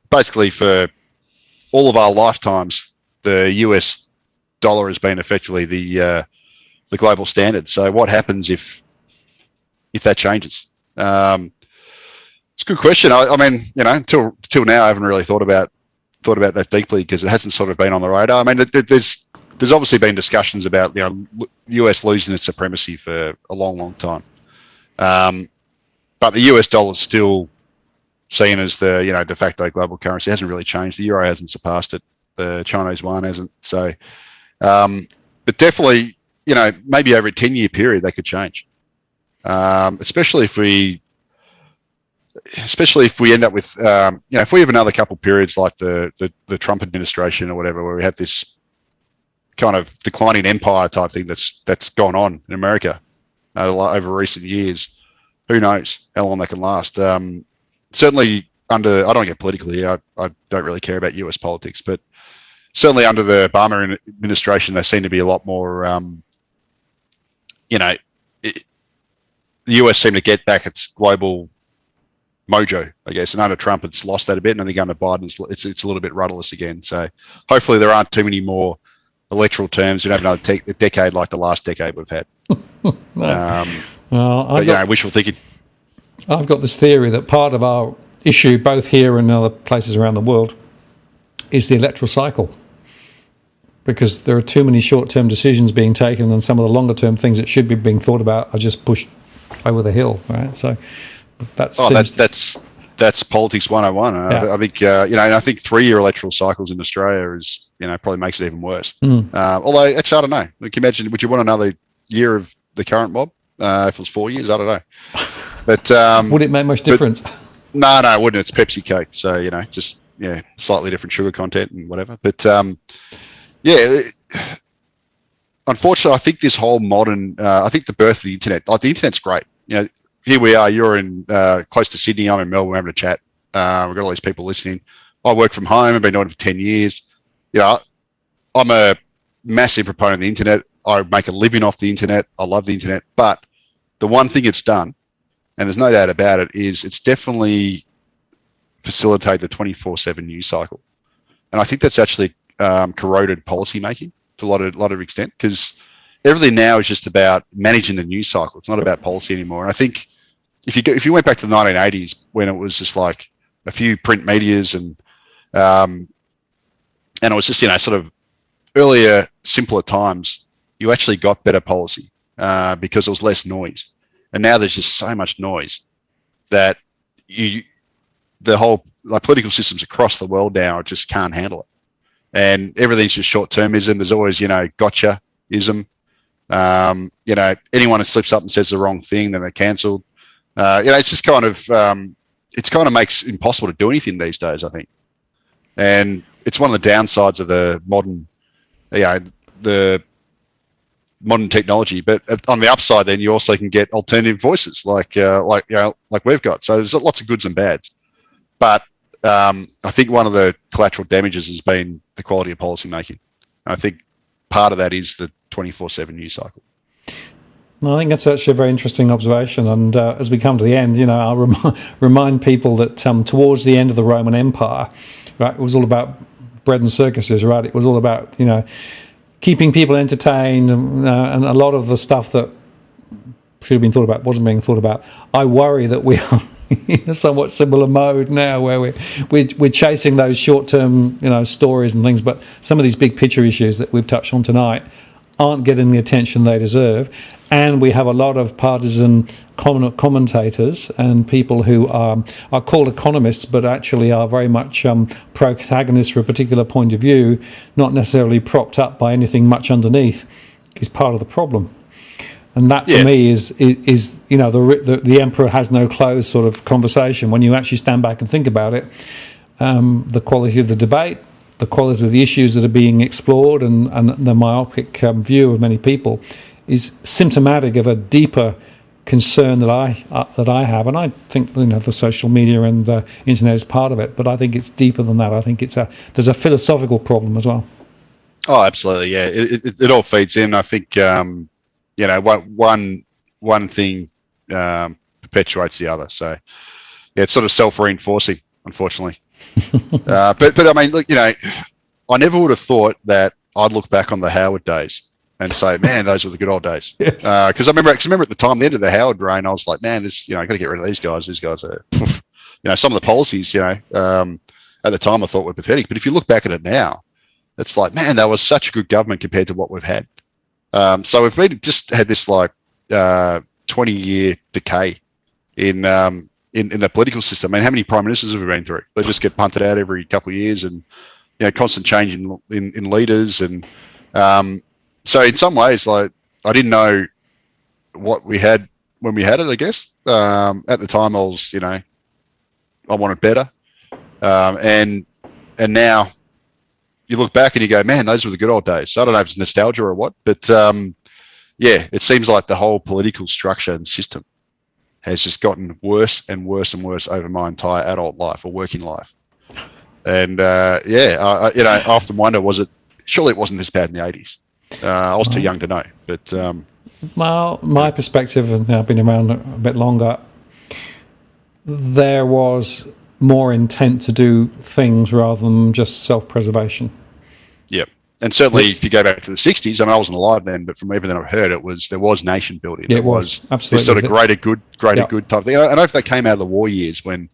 basically for all of our lifetimes, the US dollar has been effectively the global standard. So what happens if that changes? It's a good question. I mean, until now, I haven't really thought about that deeply because it hasn't sort of been on the radar. I mean, there's obviously been discussions about US losing its supremacy for a long, long time, but the US dollar is still seen as the de facto global currency. It hasn't really changed. The euro hasn't surpassed it. The Chinese yuan hasn't. So, but definitely, maybe over a 10-year period that could change, especially if we end up with, if we have another couple of periods like the Trump administration or whatever, where we have this kind of declining empire type thing that's gone on in America over recent years. Who knows how long that can last? Certainly I don't get political here. I don't really care about US politics, but certainly under the Obama administration, they seem to be a lot more, the US seemed to get back its global mojo, I guess. And under Trump, it's lost that a bit. And I think under Biden, it's a little bit rudderless again. So hopefully there aren't too many more electoral terms. We don't have another decade like the last decade we've had. Wishful thinking. I've got this theory that part of our issue, both here and other places around the world, is the electoral cycle. Because there are too many short-term decisions being taken, and some of the longer-term things that should be being thought about are just pushed over the hill, right? So that's politics 101. I think I think 3-year electoral cycles in Australia is probably makes it even worse. Although actually I don't know. Like, imagine, would you want another year of the current mob if it was 4 years? I don't know. But would it make much difference? No, it wouldn't. It's Pepsi Coke, so just slightly different sugar content and whatever. But unfortunately, I think this whole modern, I think the birth of the internet, like the internet's great. Here we are. You're in close to Sydney. I'm in Melbourne. We're having a chat. We've got all these people listening. I work from home. I've been doing it for 10 years. I'm a massive proponent of the internet. I make a living off the internet. I love the internet. But the one thing it's done, and there's no doubt about it, is it's definitely facilitated the 24/7 news cycle. And I think that's actually corroded policy making to a lot of extent, because everything now is just about managing the news cycle. It's not about policy anymore. And I think if you went back to the 1980s, when it was just like a few print medias and it was just sort of earlier, simpler times, you actually got better policy because there was less noise. And now there's just so much noise that the whole political systems across the world now just can't handle it. And everything's just short-termism. There's always, gotcha-ism. Anyone who slips up and says the wrong thing, then they're cancelled. It's just kind of makes it impossible to do anything these days, I think. And it's one of the downsides of the modern, the modern technology. But on the upside, then you also can get alternative voices like we've got. So there's lots of goods and bads. But I think one of the collateral damages has been the quality of policy making. I think part of that is the 24/7 news cycle. I think that's actually a very interesting observation. And as we come to the end, I'll remind people that towards the end of the Roman Empire, right, it was all about bread and circuses, right? It was all about keeping people entertained, and a lot of the stuff that should have been thought about wasn't being thought about. I worry that we are in a somewhat similar mode now, where we're chasing those short-term stories and things, but some of these big picture issues that we've touched on tonight aren't getting the attention they deserve. And we have a lot of partisan commentators and people who are called economists, but actually are very much protagonists for a particular point of view, not necessarily propped up by anything much underneath, is part of the problem. And that, for me, is the emperor has no clothes sort of conversation. When you actually stand back and think about it, the quality of the debate, the quality of the issues that are being explored, and the myopic view of many people is symptomatic of a deeper concern that I have. And I think the social media and the internet is part of it, but I think it's deeper than that. I think there's a philosophical problem as well. Oh, absolutely, yeah. It all feeds in. I think one thing perpetuates the other. So it's sort of self-reinforcing, unfortunately. But I mean, look, I never would have thought that I'd look back on the Howard days and say, man, those were the good old days. Yes. Because I remember at the time, the end of the Howard reign, I was like, man, I got to get rid of these guys. These guys are some of the policies, at the time I thought were pathetic. But if you look back at it now, it's like, man, that was such a good government compared to what we've had. So we've just had this 20-year decay in the political system. I mean, how many prime ministers have we been through? They just get punted out every couple of years, and constant change in leaders. And so in some ways, I didn't know what we had when we had it, I guess. At the time, I was, I wanted better. And now you look back and you go, man, those were the good old days. So I don't know if it's nostalgia or what, but it seems like the whole political structure and system has just gotten worse and worse and worse over my entire adult life or working life. And I often wonder, surely it wasn't this bad in the 80s. I was too young to know, but well, my perspective, and I've been around a bit longer, there was more intent to do things rather than just self-preservation. Yeah. And certainly if you go back to the 60s, I mean, I wasn't alive then, but from everything I've heard, there was nation building. There was absolutely this sort of greater good type thing. I don't know if that came out of the war years when,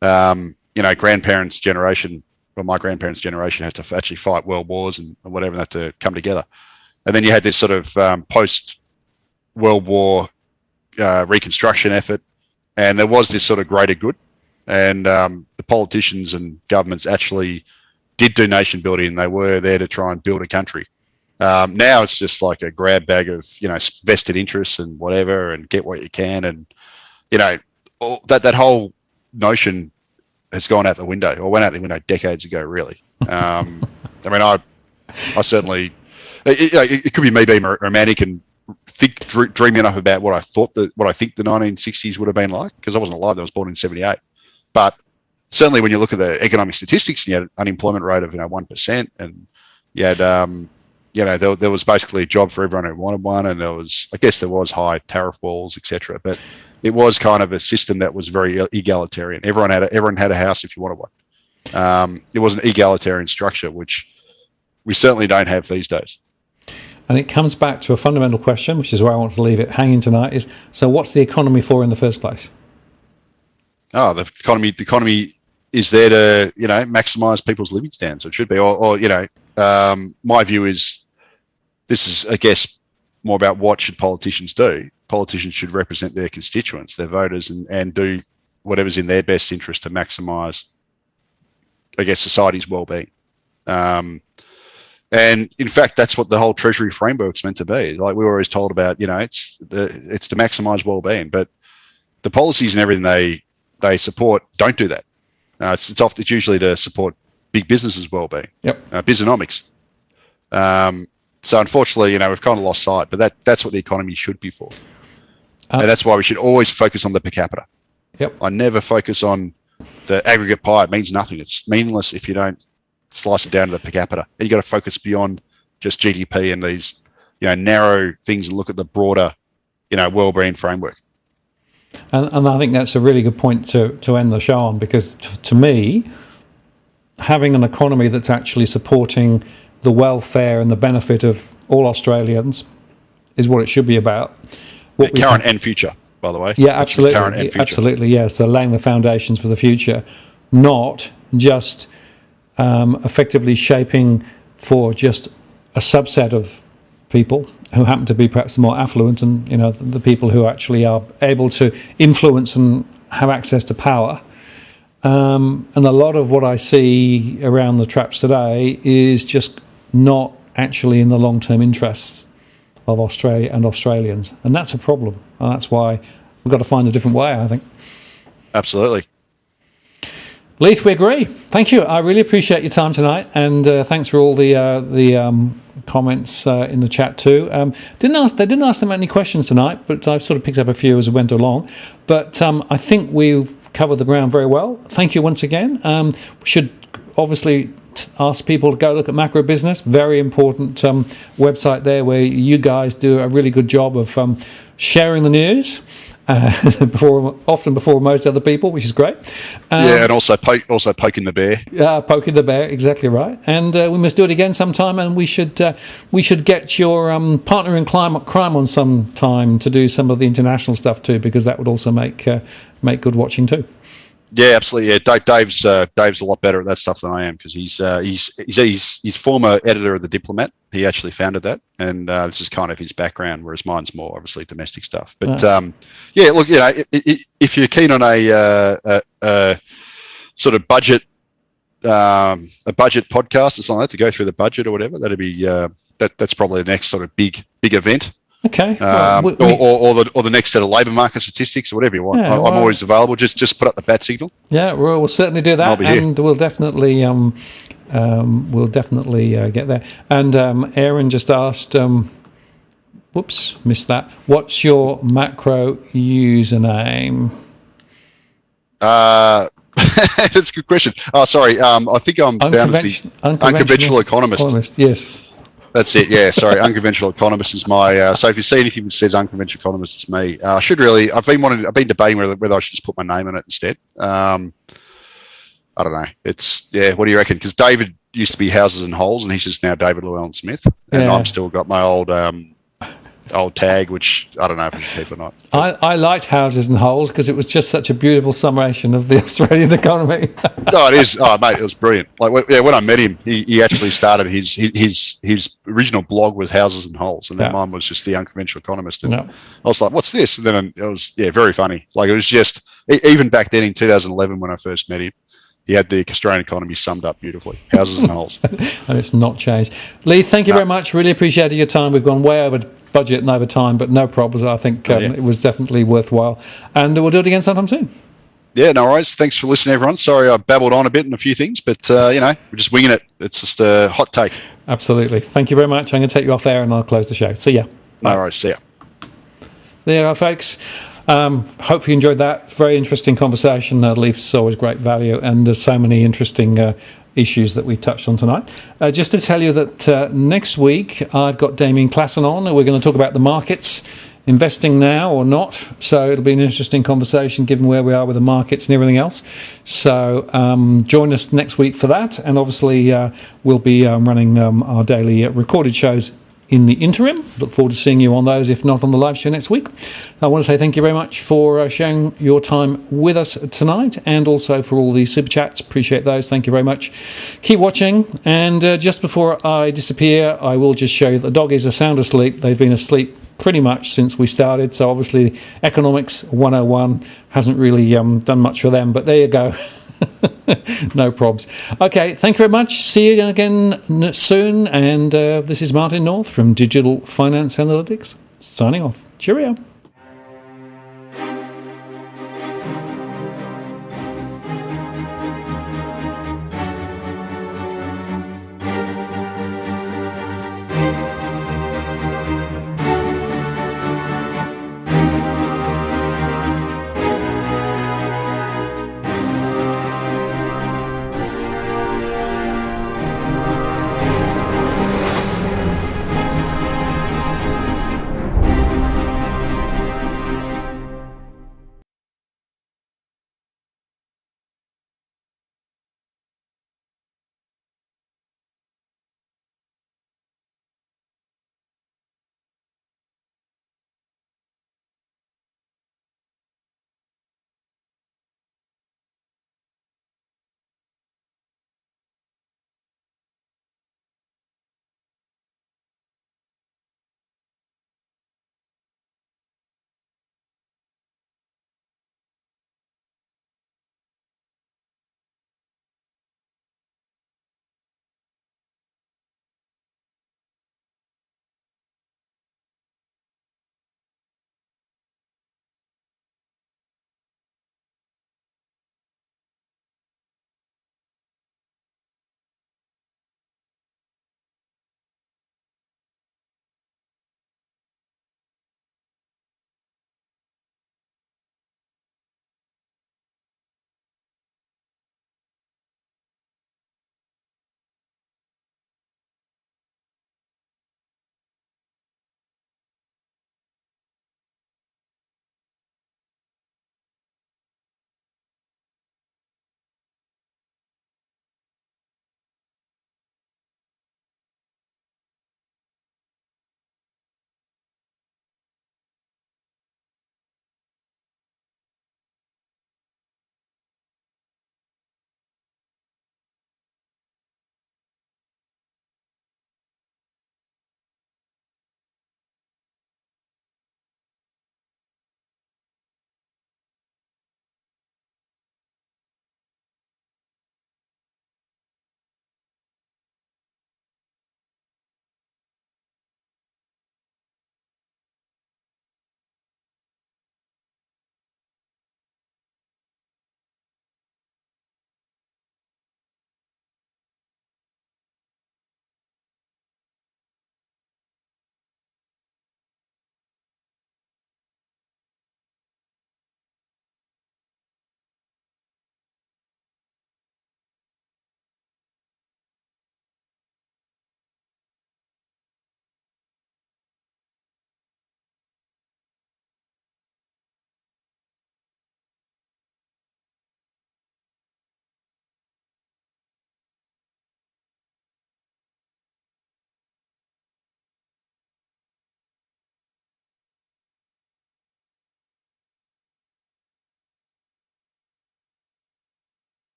grandparents' generation, well, my grandparents' generation had to actually fight world wars and whatever, and had to come together. And then you had this sort of post-World War reconstruction effort, and there was this sort of greater good. And the politicians and governments actually did do nation building, and they were there to try and build a country. Now it's just like a grab bag of, vested interests and whatever, and get what you can. And, that whole notion has gone out the window, or went out the window decades ago, really. I mean, I certainly, it could be me being romantic and dreaming enough about what I think the 1960s would have been like, because I wasn't alive. I was born in 78. But certainly when you look at the economic statistics, you had an unemployment rate of 1%, and you had there was basically a job for everyone who wanted one, and there was high tariff walls, etc. But it was kind of a system that was very egalitarian. Everyone had a house if you wanted one. It was an egalitarian structure, which we certainly don't have these days. And it comes back to a fundamental question, which is where I want to leave it hanging tonight, is, so what's the economy for in the first place? Oh, the economy is there to, maximise people's living standards. It should be, my view is, this is, I guess, more about what should politicians do. Politicians should represent their constituents, their voters, and do whatever's in their best interest to maximise, I guess, society's well-being. And in fact, that's what the whole Treasury framework's meant to be. Like we were always told about, it's to maximise well-being, but the policies and everything they support don't do that. It's usually to support big businesses' well-being. Yep. Businomics. So unfortunately, we've kind of lost sight, but that's what the economy should be for. And that's why we should always focus on the per capita. Yep. I never focus on the aggregate pie. It means nothing. It's meaningless if you don't slice it down to the per capita. And you got to focus beyond just GDP and these, narrow things, and look at the broader, well-being framework. And I think that's a really good point to end the show on, because to me, having an economy that's actually supporting the welfare and the benefit of all Australians is what it should be about. Current and future, by the way. Yeah, absolutely. Current and future. Absolutely, yeah. So laying the foundations for the future, not just effectively shaping for just a subset of people who happen to be perhaps more affluent, and the people who actually are able to influence and have access to power. And a lot of what I see around the traps today is just not actually in the long-term interests of Australia and Australians, and that's a problem. And that's why we've got to find a different way, I think. Absolutely. Leith, we agree. Thank you. I really appreciate your time tonight, and thanks for all the comments in the chat too. They didn't ask them any questions tonight, but I've sort of picked up a few as we went along. But I think we've covered the ground very well. Thank you once again. We should obviously ask people to go look at Macro Business. Very important website there, where you guys do a really good job of sharing the news. Often before most other people, which is great. And also poking the bear. Poking the bear, exactly right. And we must do it again sometime. And we should get your partner in crime on some time to do some of the international stuff too, because that would also make good watching too. Yeah, absolutely. Yeah, Dave's a lot better at that stuff than I am because he's former editor of the Diplomat. He actually founded that, and this is kind of his background, whereas mine's more obviously domestic stuff. But yeah, look, if you're keen on a sort of budget podcast or something like that to go through the budget or whatever, that'd be that's probably the next sort of big event. Okay. Or the next set of labour market statistics or whatever you want. I'm always available. Just put up the bat signal. Yeah, we'll certainly do that, and we'll definitely get there. And Aaron just asked, whoops, missed that. What's your macro username? That's a good question. Oh, sorry. I think I'm down as the unconventional economist. Yes. That's it. Yeah. Sorry. Unconventional economist is my. So if you see anything that says unconventional economist, it's me. I've been debating whether I should just put my name on it instead. I don't know. What do you reckon? Because David used to be Houses and Holes, and he's just now David Llewellyn Smith, and I've still got my old tag, which I don't know if I should keep or not. I liked Houses and Holes because it was just such a beautiful summation of the Australian economy. Oh, it is. Oh, mate, it was brilliant. Like, yeah, when I met him, he actually started his original blog was Houses and Holes, and then mine was just the Unconventional Economist. And I was like, "What's this?" And then it was very funny. Like, it was just even back then in 2011 when I first met him, he had the Australian economy summed up beautifully. Houses and Holes. And it's not changed. Leith, thank you very much. Really appreciated your time. We've gone way over budget and over time, but no problems. I think it was definitely worthwhile. And we'll do it again sometime soon. Yeah, no worries. Thanks for listening, everyone. Sorry I babbled on a bit on a few things, but, we're just winging it. It's just a hot take. Absolutely. Thank you very much. I'm going to take you off there and I'll close the show. See ya. No worries. See ya. There you are, folks. Hope you enjoyed that. Very interesting conversation. Leith's always great value, and there's so many interesting issues that we touched on tonight. Just to tell you that next week I've got Damien Klassen on, and we're going to talk about the markets, investing now or not. So it'll be an interesting conversation given where we are with the markets and everything else. So join us next week for that, and obviously we'll be running our daily recorded shows in the interim. Look forward to seeing you on those, if not on the live show next week. I want to say thank you very much for sharing your time with us tonight, and also for all the super chats. Appreciate those. Thank you very much. Keep watching, and just before I disappear, I will just show you that the doggies are sound asleep. They've been asleep pretty much since we started, so obviously Economics 101 hasn't really done much for them, but there you go. No probs. Okay, thank you very much. See you again soon. And this is Martin North from Digital Finance Analytics, signing off. Cheerio.